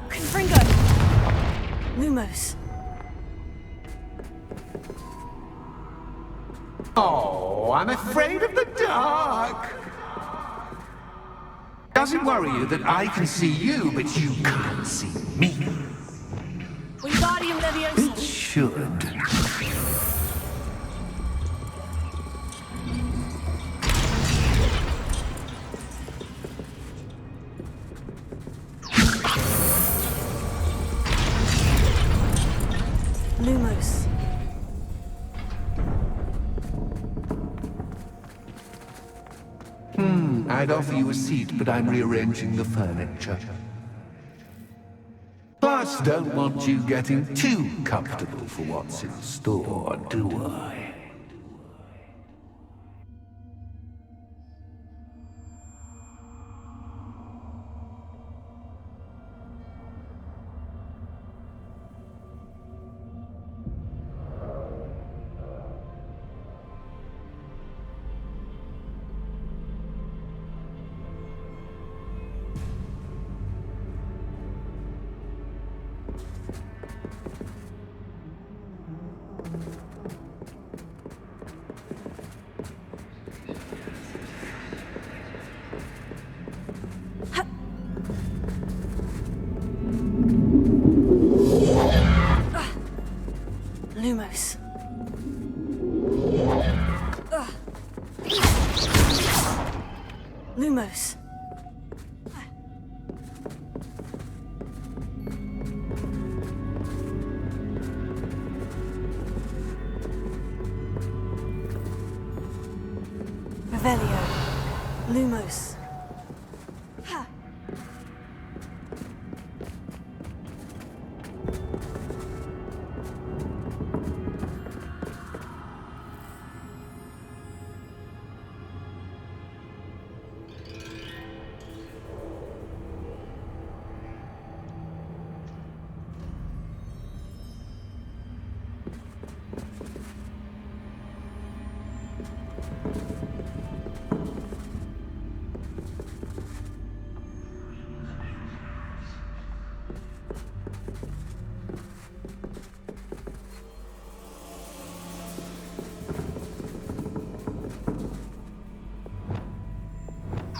Confringo. Lumos. Oh, I'm afraid of the dark. Does it worry you that I can see you, but you can't see me? Wingardium Leviosa. It should. Lumos. I'd offer you a seat, but I'm rearranging the furniture. Plus, don't want you getting too comfortable for what's in store, do I? Lumos. Lumos. Revelio. Lumos.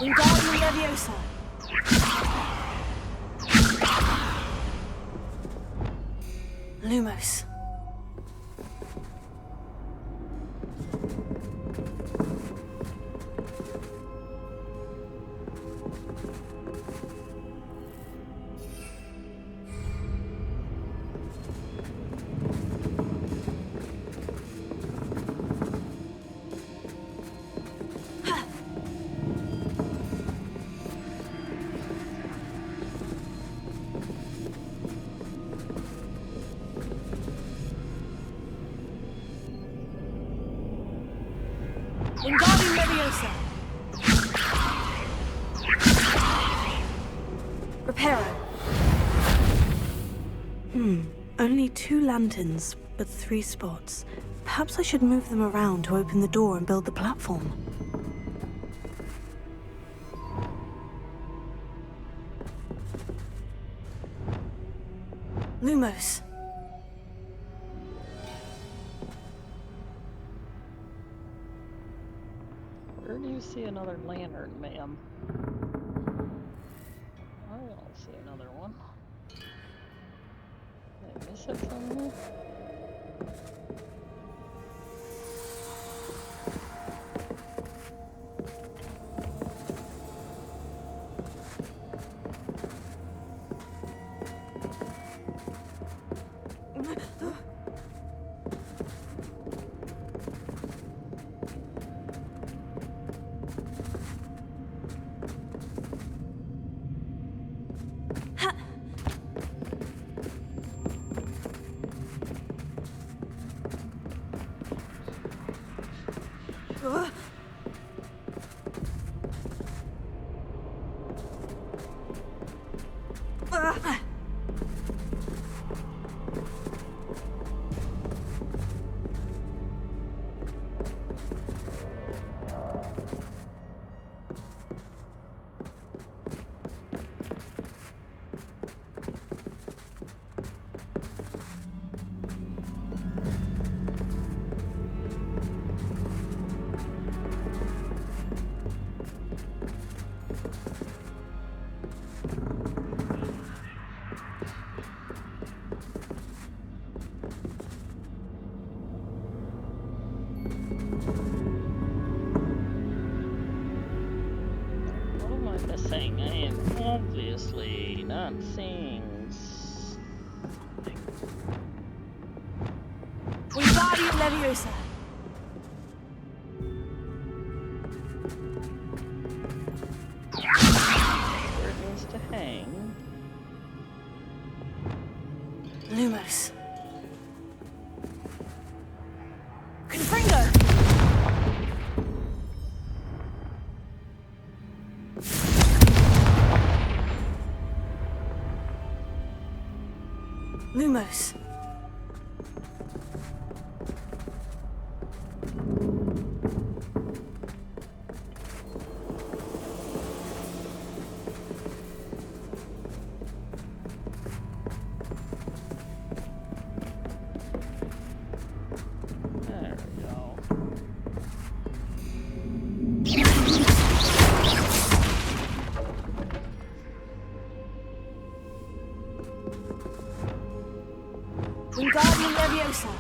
Wingardium Leviosa. Lumos. Wingardium Leviosa. Reparo. Only 2 lanterns, but 3 spots. Perhaps I should move them around to open the door and build the platform. Lumos. Where do you see another lantern, ma'am? I don't see another one. Did I miss it somewhere? What am I missing? I am obviously not seeing. Wingardium Leviosa. Where it needs to hang. Lumos. Confringo. Lumos. There we go. Wingardium Leviosa.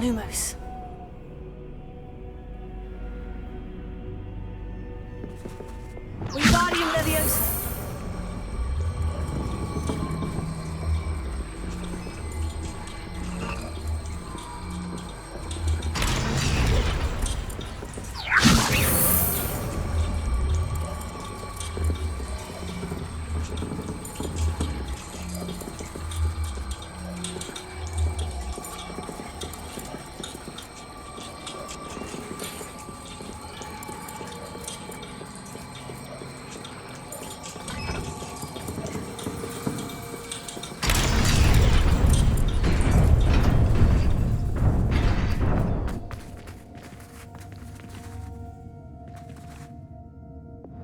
Lumos. Wingardium Leviosa.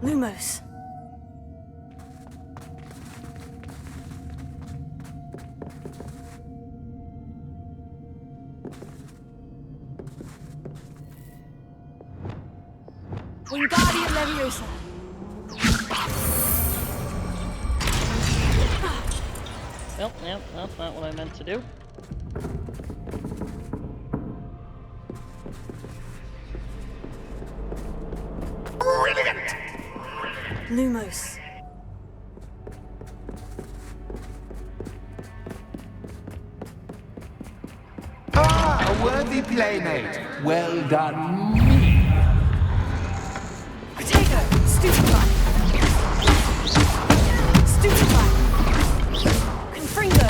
Lumos. Wingardium Leviosa. Yep, that's not what I meant to do. Brilliant! Lumos. Ah, a worthy playmate. Well done. Potato. Stupefy. Stupefy. Confringo.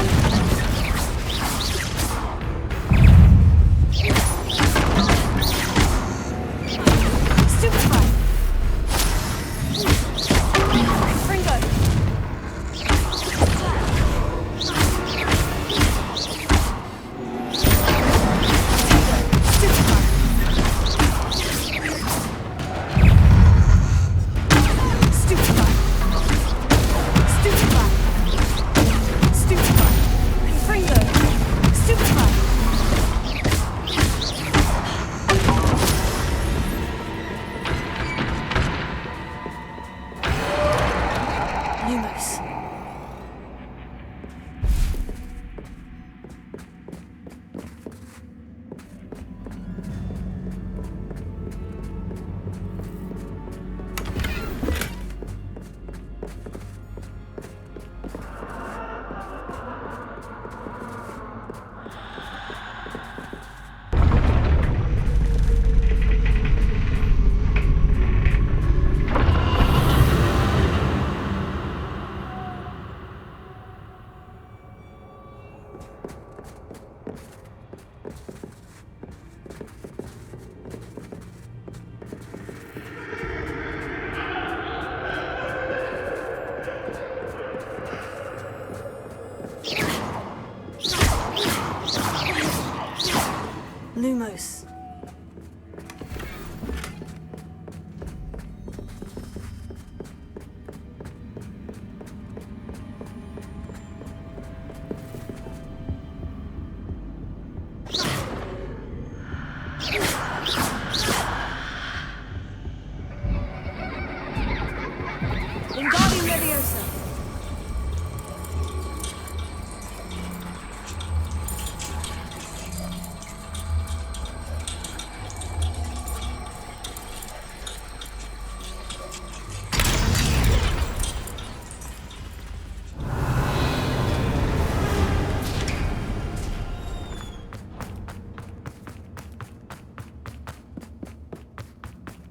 Stupefy. Confringo. Lumos. Lumos. Wingardium Leviosa.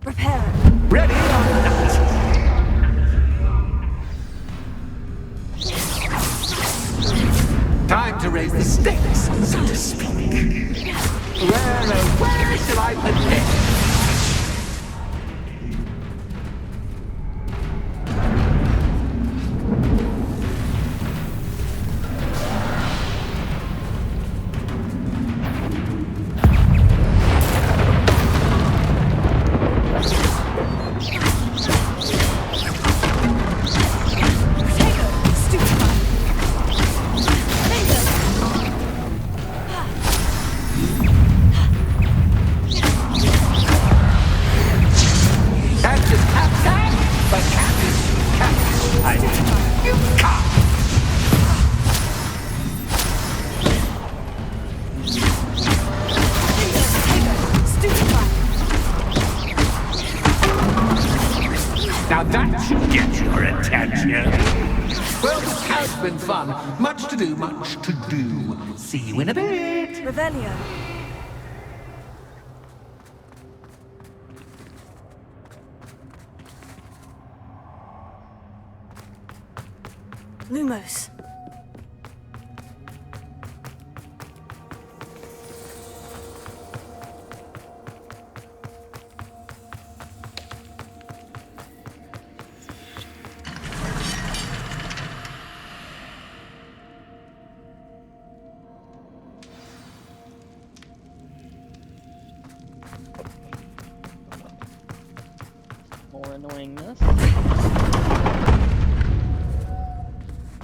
Prepare. Ready or not? Time to raise the stakes, so to speak. Where shall I begin? Well, this has been fun. Much to do, much to do. See you in a bit. Revelio. Lumos. More annoyingness.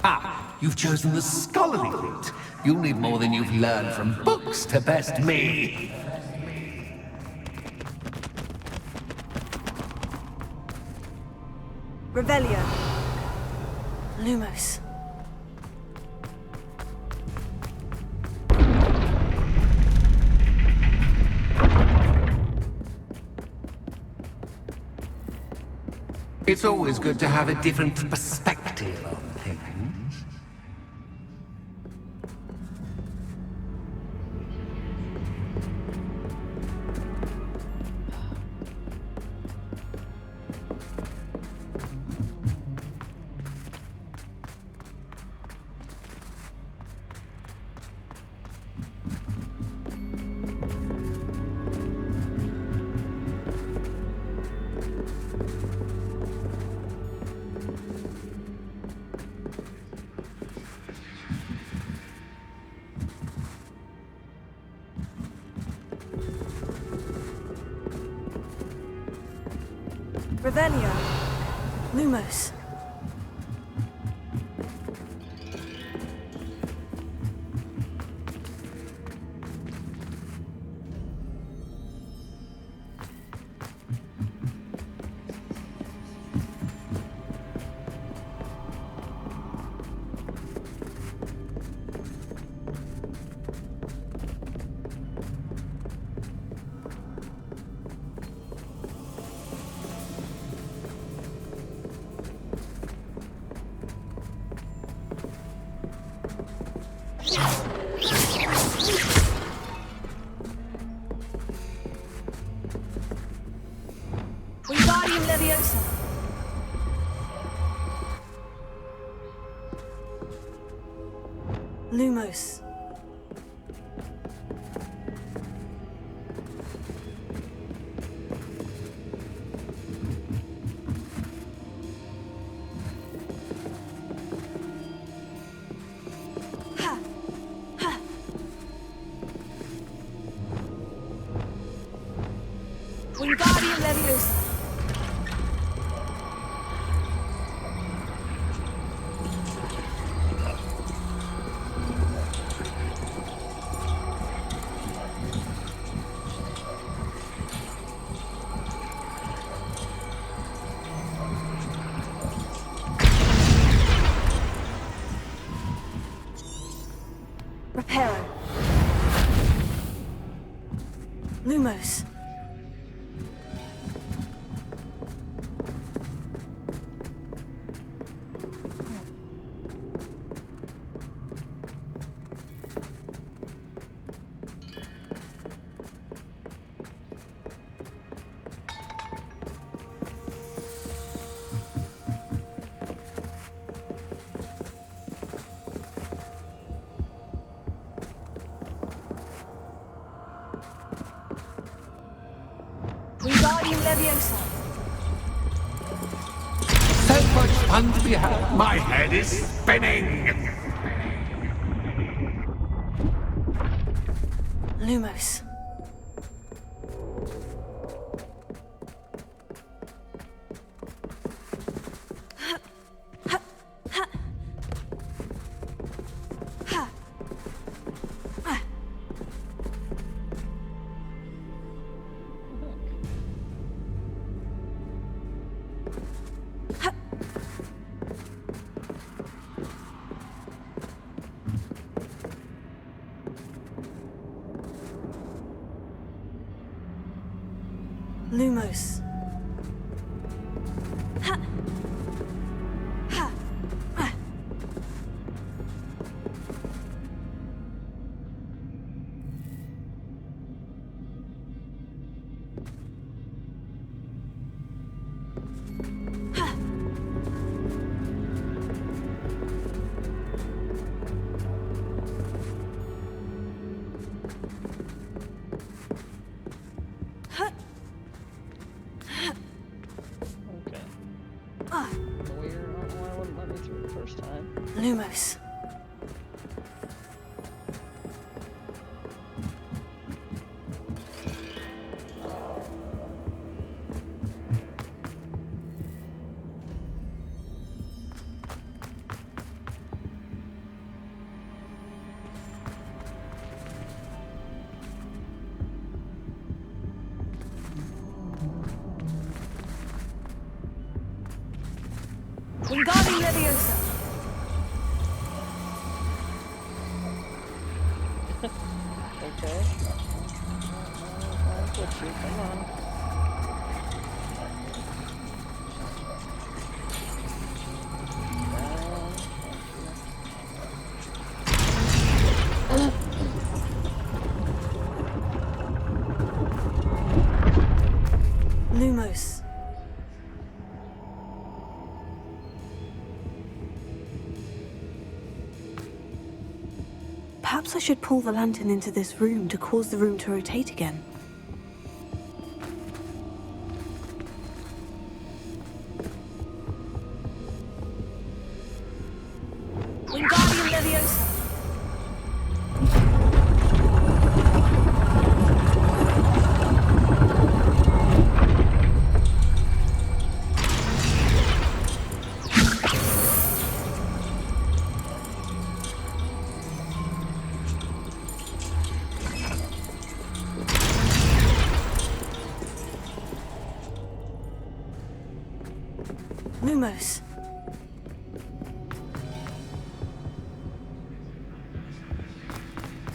Ah, you've chosen the scholarly route. You'll need more than you've learned from books to best me. Revelio. Lumos. It's always good to have a different perspective on things. Revelio. Lumos. Wingardium Leviosa. Lumos. Wingardium Leviosa. Reparo. Lumos. Wingardium Leviosa. So much fun to be had. My head is spinning. Lumos. Lumos. Lumos. Wingardium Leviosa. Okay. I'll put you. Come on. Lumos. Perhaps I should pull the lantern into this room to cause the room to rotate again. Wingardium Leviosa. Lumos.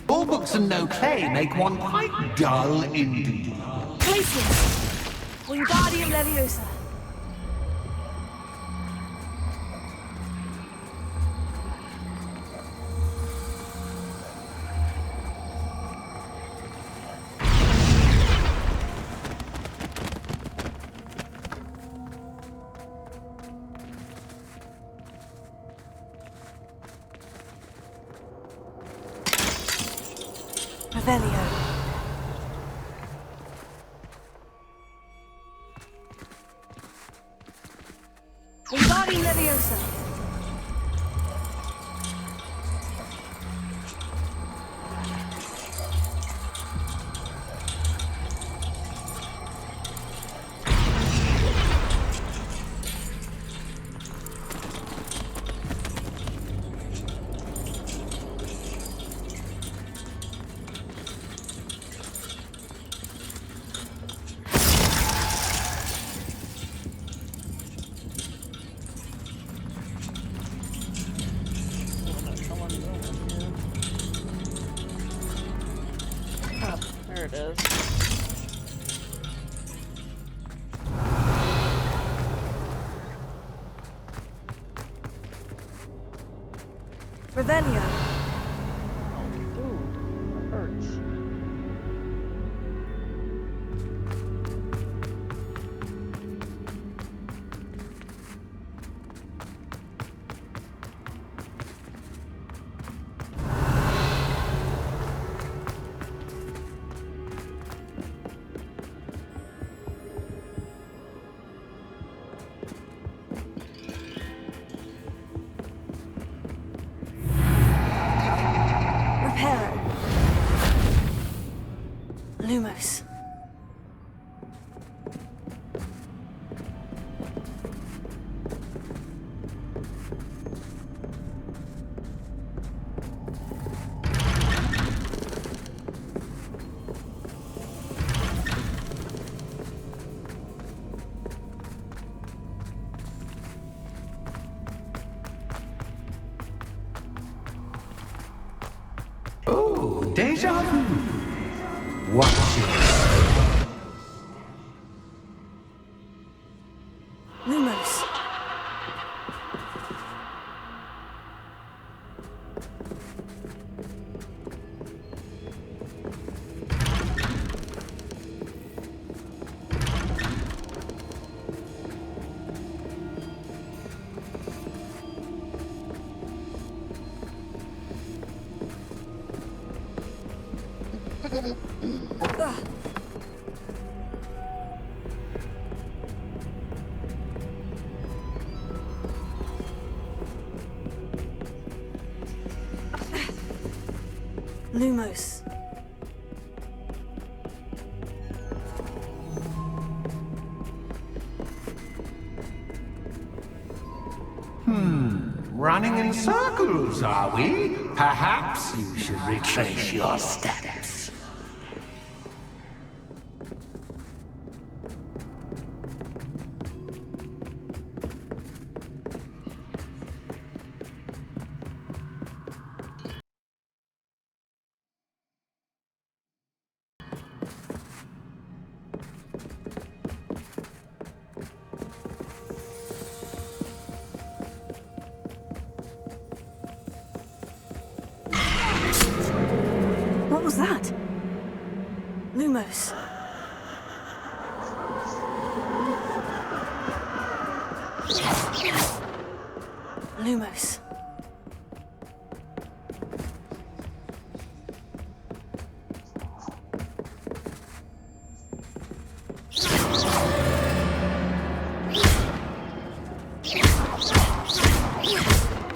All books and no play make one quite dull indeed. Glacius. Wingardium Leviosa. Revelio. Wingardium Leviosa. There it is. Revelio. Ooh, that hurts. Reparo. Lumos. Oh, deja vu. Watch it. Lumos. Lumos. Running in circles, are we? Perhaps you should retrace your steps. What was that? Lumos. Lumos.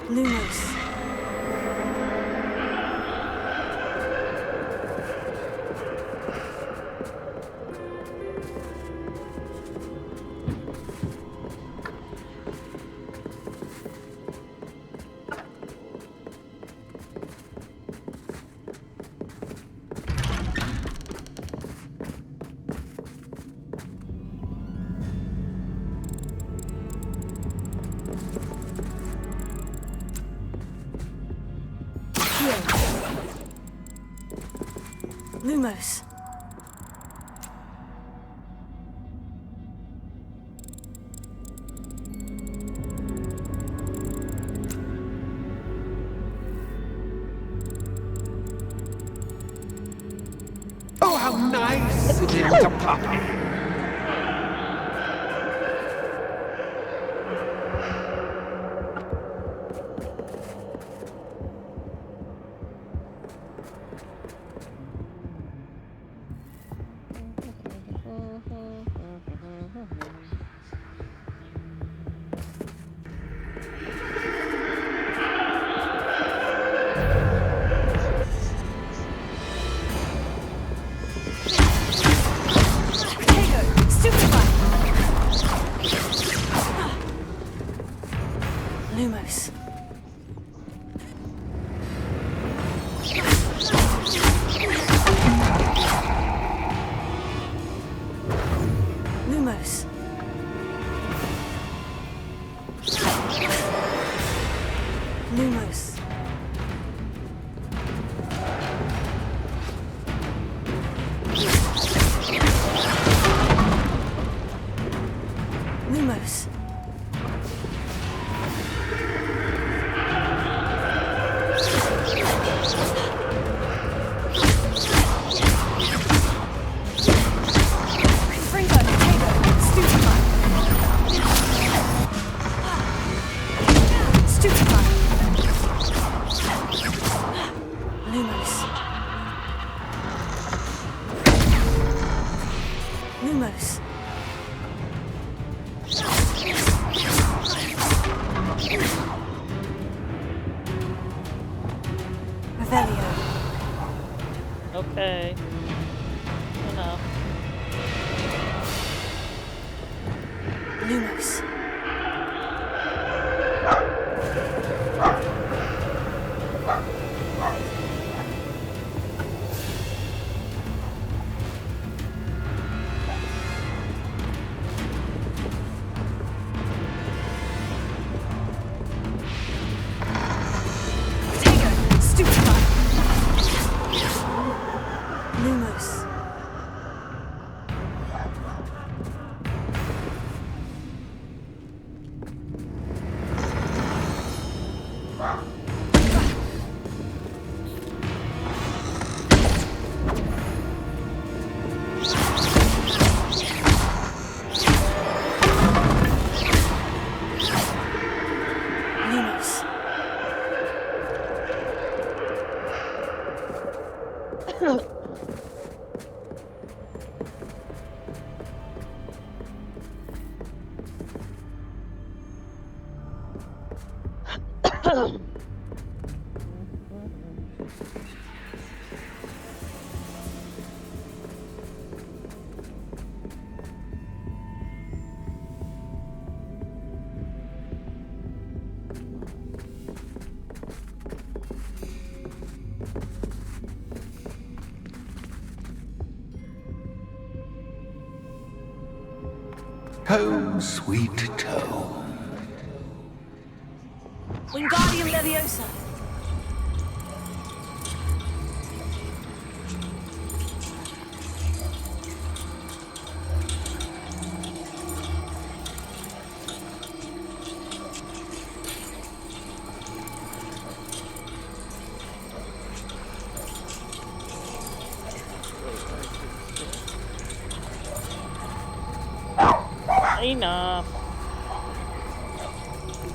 Lumos. Lumos. Oh, how nice it is to puppy! Lumos. Lumos. Lumos. Lumos. Lumos. Lumos. Revelio. Okay. Enough. Lumos. Lumos. Lumos. Home sweet home. Wingardium Leviosa. Enough.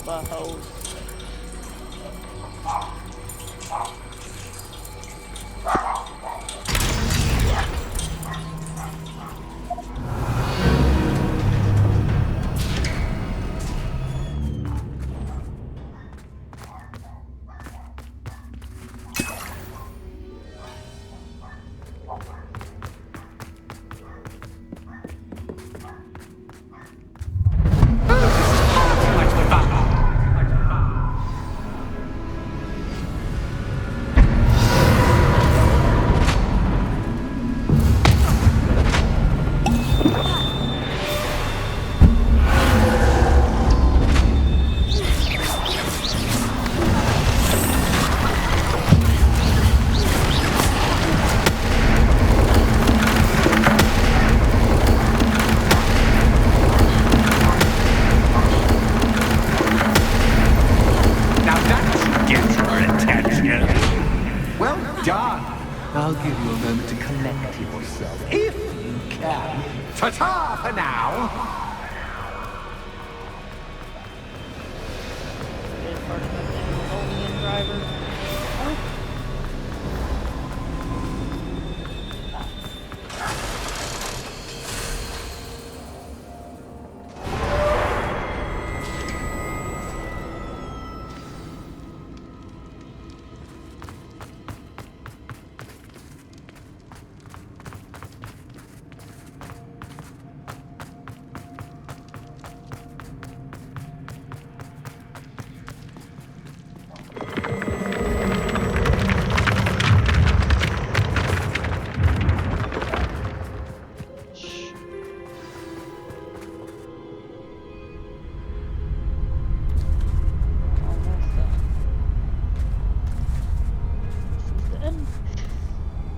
Buttholes. I'll give you a moment to collect yourself, if you can. Ta-ta for now!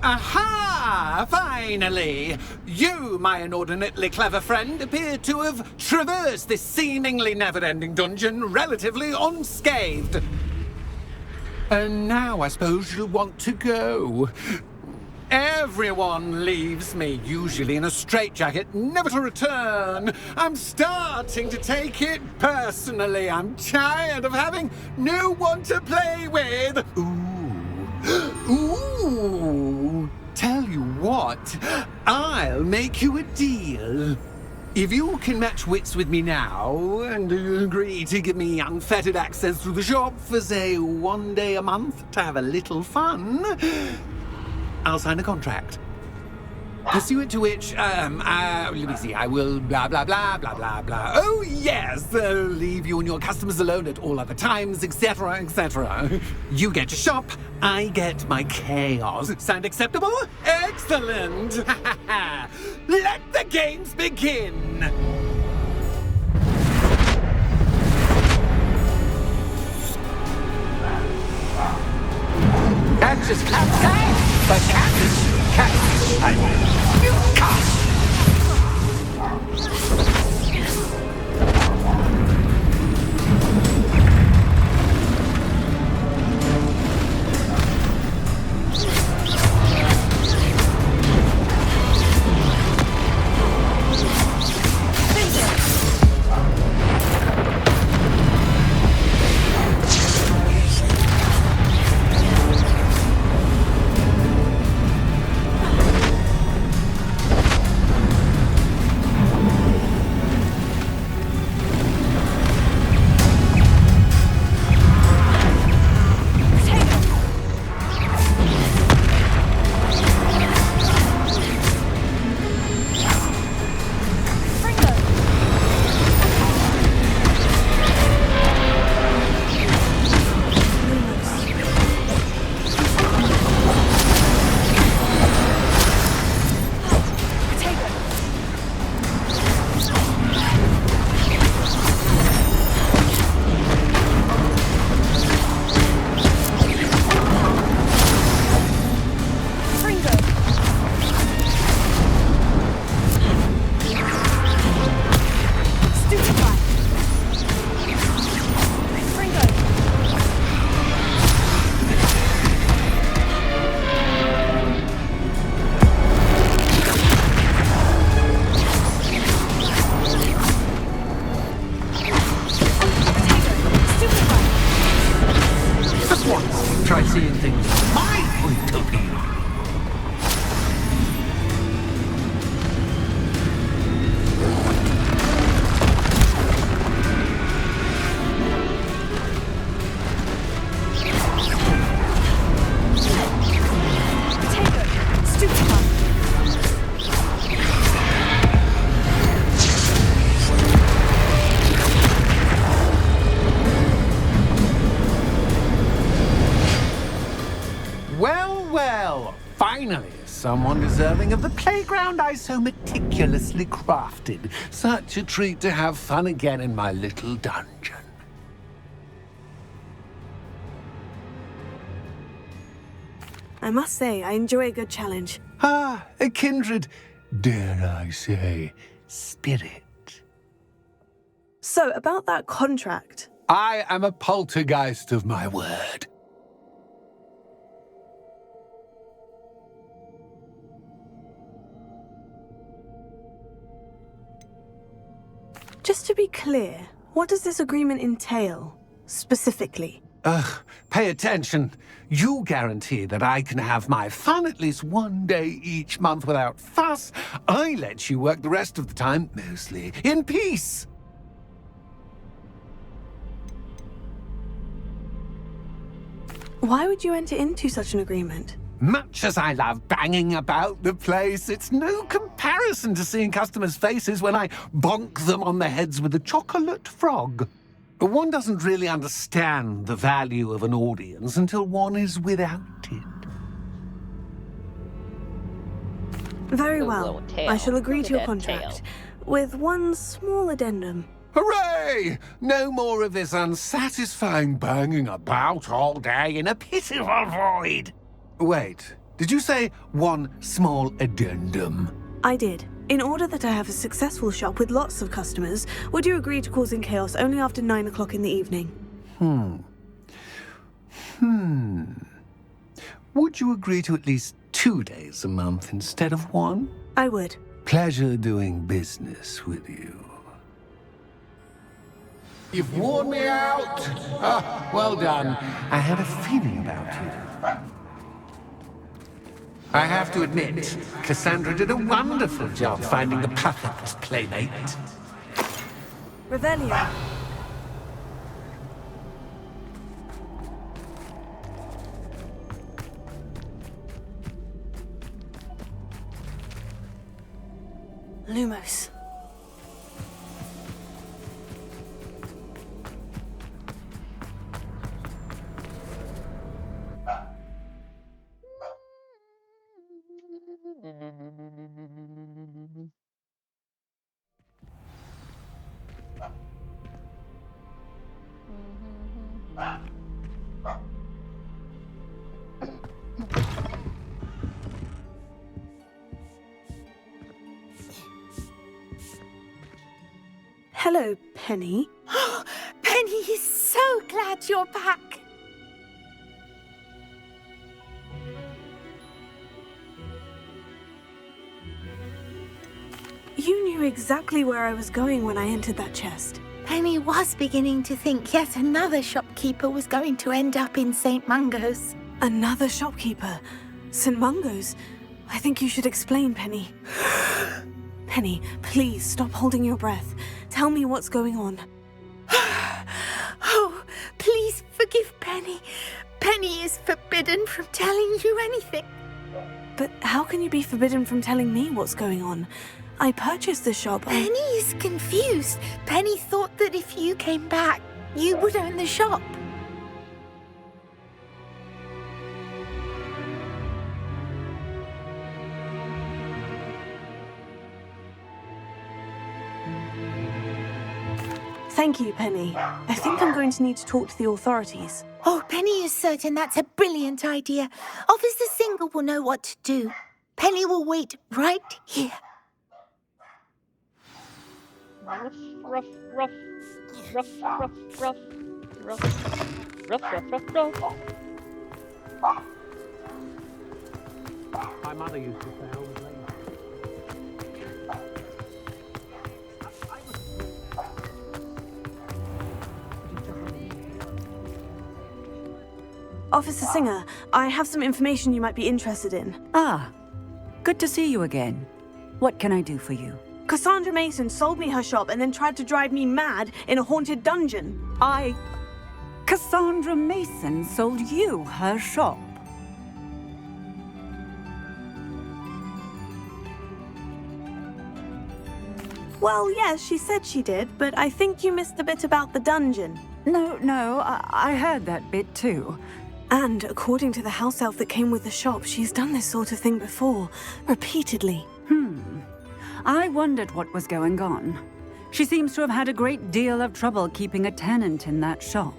Aha! Finally! You, my inordinately clever friend, appear to have traversed this seemingly never-ending dungeon relatively unscathed. And now I suppose you'll want to go. Everyone leaves me, usually in a straitjacket, never to return. I'm starting to take it personally. I'm tired of having no one to play with. Ooh, tell you what, I'll make you a deal. If you can match wits with me now, and agree to give me unfettered access through the shop for, say, 1 day a month to have a little fun, I'll sign a contract. Pursuant to which, let me see, I will blah, blah, blah, blah, blah, blah. Oh, yes, leave you and your customers alone at all other times, etc., etc. You get your shop, I get my chaos. Sound acceptable? Excellent! Let the games begin! That's just cat, but cat, you can't. seeing things from my point of view. Well, finally, someone deserving of the playground I so meticulously crafted. Such a treat to have fun again in my little dungeon. I must say, I enjoy a good challenge. Ah, a kindred, dare I say, spirit. So, about that contract. I am a poltergeist of my word. Just to be clear, what does this agreement entail, specifically? Pay attention. You guarantee that I can have my fun at least one day each month without fuss. I let you work the rest of the time, mostly in peace. Why would you enter into such an agreement? Much as I love banging about the place, it's no comparison to seeing customers' faces when I bonk them on the heads with a chocolate frog. One doesn't really understand the value of an audience until one is without it. Very well. I shall agree to your contract, with one small addendum. Hooray! No more of this unsatisfying banging about all day in a pitiful void. Wait, did you say one small addendum? I did. In order that I have a successful shop with lots of customers, would you agree to causing chaos only after 9 o'clock in the evening? Would you agree to at least 2 days a month instead of one? I would. Pleasure doing business with you. You've worn me out. Ah, well done. I had a feeling about you. I have to admit, Cassandra did a wonderful job finding the perfect playmate. Revelio. Lumos. Hello, Penny. Penny is so glad you're back. You knew exactly where I was going when I entered that chest. Penny was beginning to think yet another shopkeeper was going to end up in St. Mungo's. Another shopkeeper? St. Mungo's? I think you should explain, Penny. Penny, please stop holding your breath. Tell me what's going on. Oh, please forgive Penny. Penny is forbidden from telling you anything. But how can you be forbidden from telling me what's going on? I purchased the shop. Penny is confused. Penny thought that if you came back, you would own the shop. Thank you, Penny. I think I'm going to need to talk to the authorities. Oh, Penny is certain that's a brilliant idea. Officer Singer will know what to do. Penny will wait right here. Ruff, ruff, ruff. Ruff, ruff, ruff. Ruff, ruff, ruff, ruff, ruff. My mother used to say I was late. Officer Singer, I have some information you might be interested in. Ah, good to see you again. What can I do for you? Cassandra Mason sold me her shop and then tried to drive me mad in a haunted dungeon. Cassandra Mason sold you her shop? Well, yes, she said she did, but I think you missed the bit about the dungeon. No, I heard that bit too. And according to the house elf that came with the shop, she's done this sort of thing before, repeatedly. I wondered what was going on. She seems to have had a great deal of trouble keeping a tenant in that shop.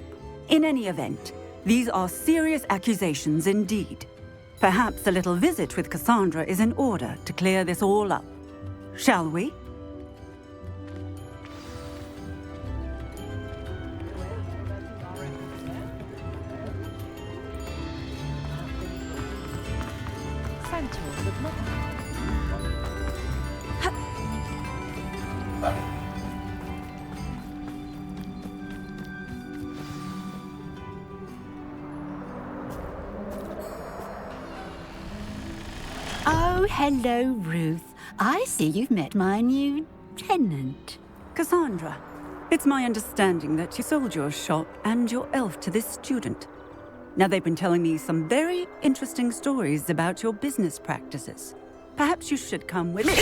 In any event, these are serious accusations indeed. Perhaps a little visit with Cassandra is in order to clear this all up. Shall we? Oh, hello, Ruth. I see you've met my new tenant. Cassandra, it's my understanding that you sold your shop and your elf to this student. Now, they've been telling me some very interesting stories about your business practices. Perhaps you should come with me.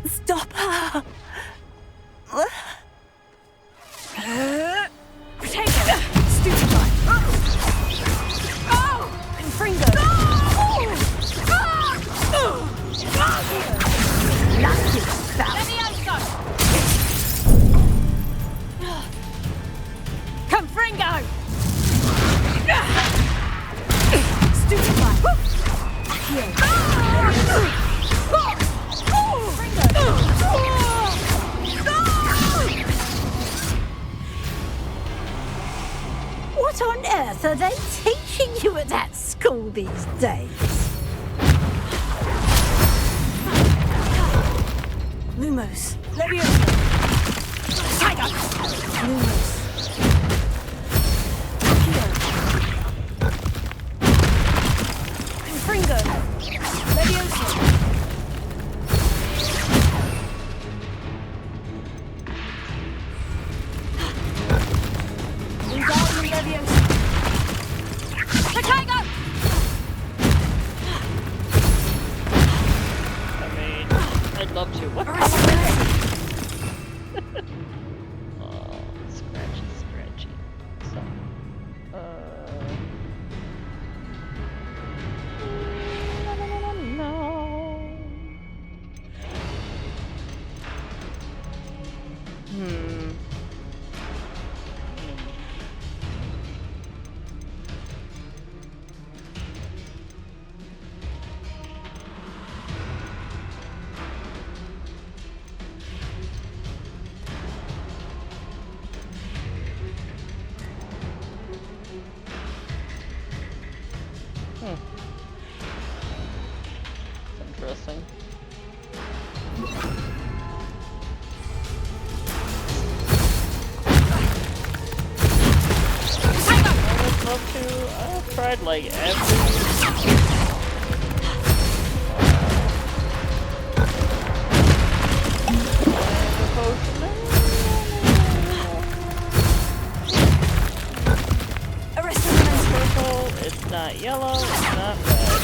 Stop her! Potato! Stupid guy! Oh! Confringo! Confringo! Stupid guy! What on earth are they teaching you at that school these days? Lumos. Leviosa. Tiger. Lumos. Confringo. Leviosa. Wingardium Leviosa. Tiger. I mean, I'd love to. What? Oh, scratchy. So, no. Interesting. I would love to. I've tried like every. It's not yellow, it's not red.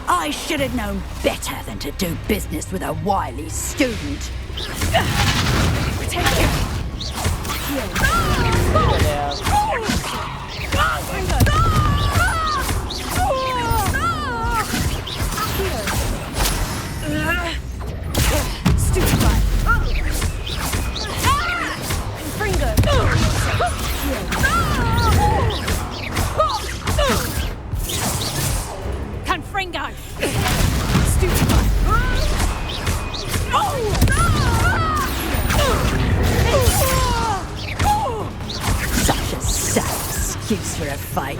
I should have known better than to do business with a wily student. Confringo! Stupid guy! Such a sad gives her a fight.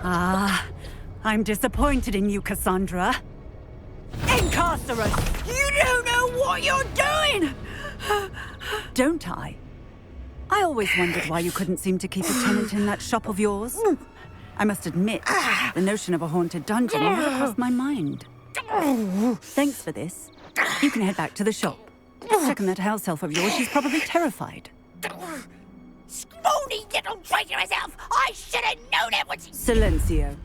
Ah, I'm disappointed in you, Cassandra. Incarcerate! You don't know what you're doing! Don't I? I always wondered why you couldn't seem to keep a tenant in that shop of yours. I must admit, the notion of a haunted dungeon never crossed my mind. Thanks for this. You can head back to the shop. Checking that house elf of yours, she's probably terrified. Scrawny little traitor herself! I should have known it was... Silencio.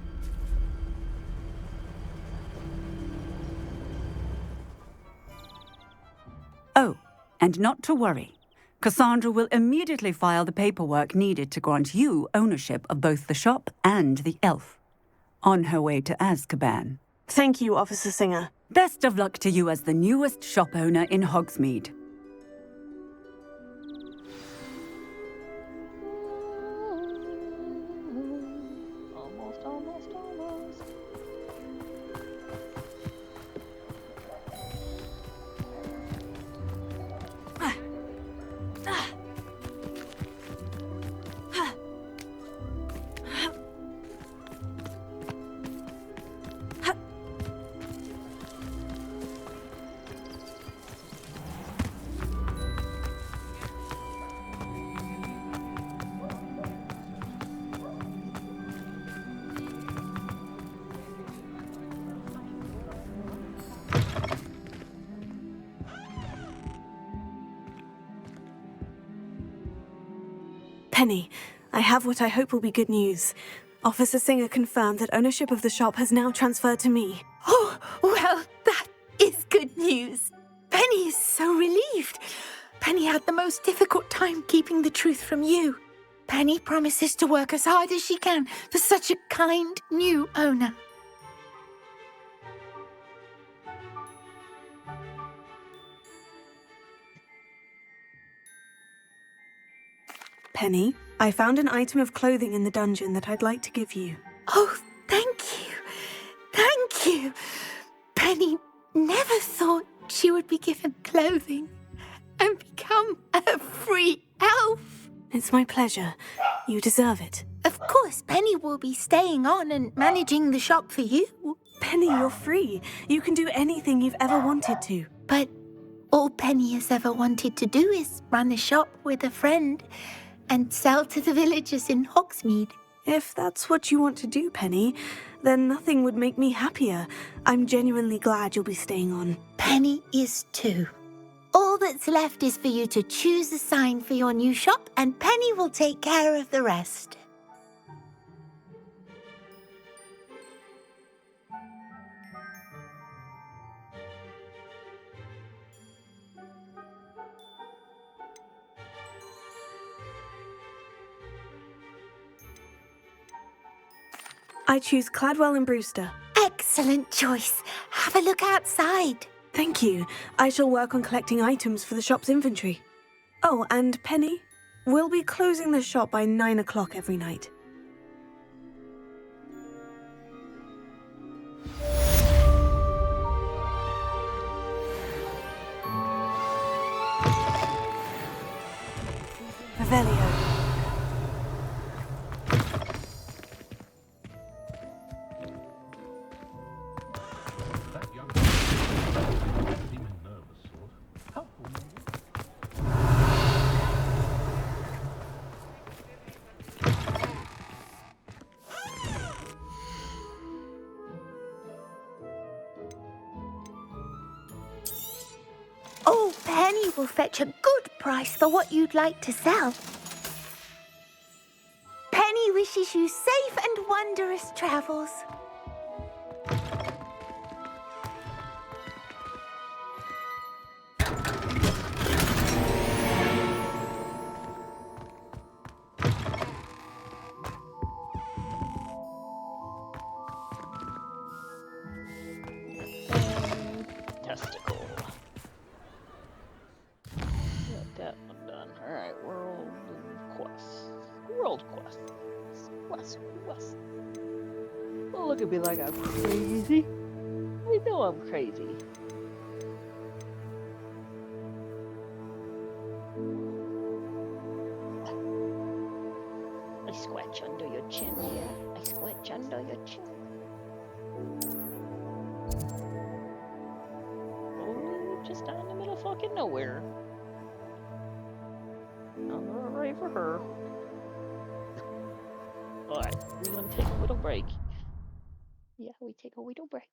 Oh, and not to worry. Cassandra will immediately file the paperwork needed to grant you ownership of both the shop and the elf. On her way to Azkaban. Thank you, Officer Singer. Best of luck to you as the newest shop owner in Hogsmeade. Penny, I have what I hope will be good news. Officer Singer confirmed that ownership of the shop has now transferred to me. Oh, well, that is good news. Penny is so relieved. Penny had the most difficult time keeping the truth from you. Penny promises to work as hard as she can for such a kind new owner. Penny, I found an item of clothing in the dungeon that I'd like to give you. Oh, thank you. Thank you. Penny never thought she would be given clothing and become a free elf. It's my pleasure. You deserve it. Of course, Penny will be staying on and managing the shop for you. Penny, you're free. You can do anything you've ever wanted to. But all Penny has ever wanted to do is run a shop with a friend and sell to the villagers in Hogsmeade. If that's what you want to do, Penny, then nothing would make me happier. I'm genuinely glad you'll be staying on. Penny is too. All that's left is for you to choose a sign for your new shop, and Penny will take care of the rest. I choose Cladwell and Brewster. Excellent choice. Have a look outside. Thank you. I shall work on collecting items for the shop's inventory. Oh, and Penny, we'll be closing the shop by 9 o'clock every night. Revelio. Oh, Penny will fetch a good price for what you'd like to sell. Penny wishes you safe and wondrous travels. Testicle. Got that one done. Alright, world quest. World quest. Quest. Don't look at me like I'm crazy. I know I'm crazy. I scratch under your chin, yeah. I scratch under your chin. Oh, just down in the middle of fucking nowhere. I'm ready for her. Alright, we're gonna take a little break. Yeah, we take a little break.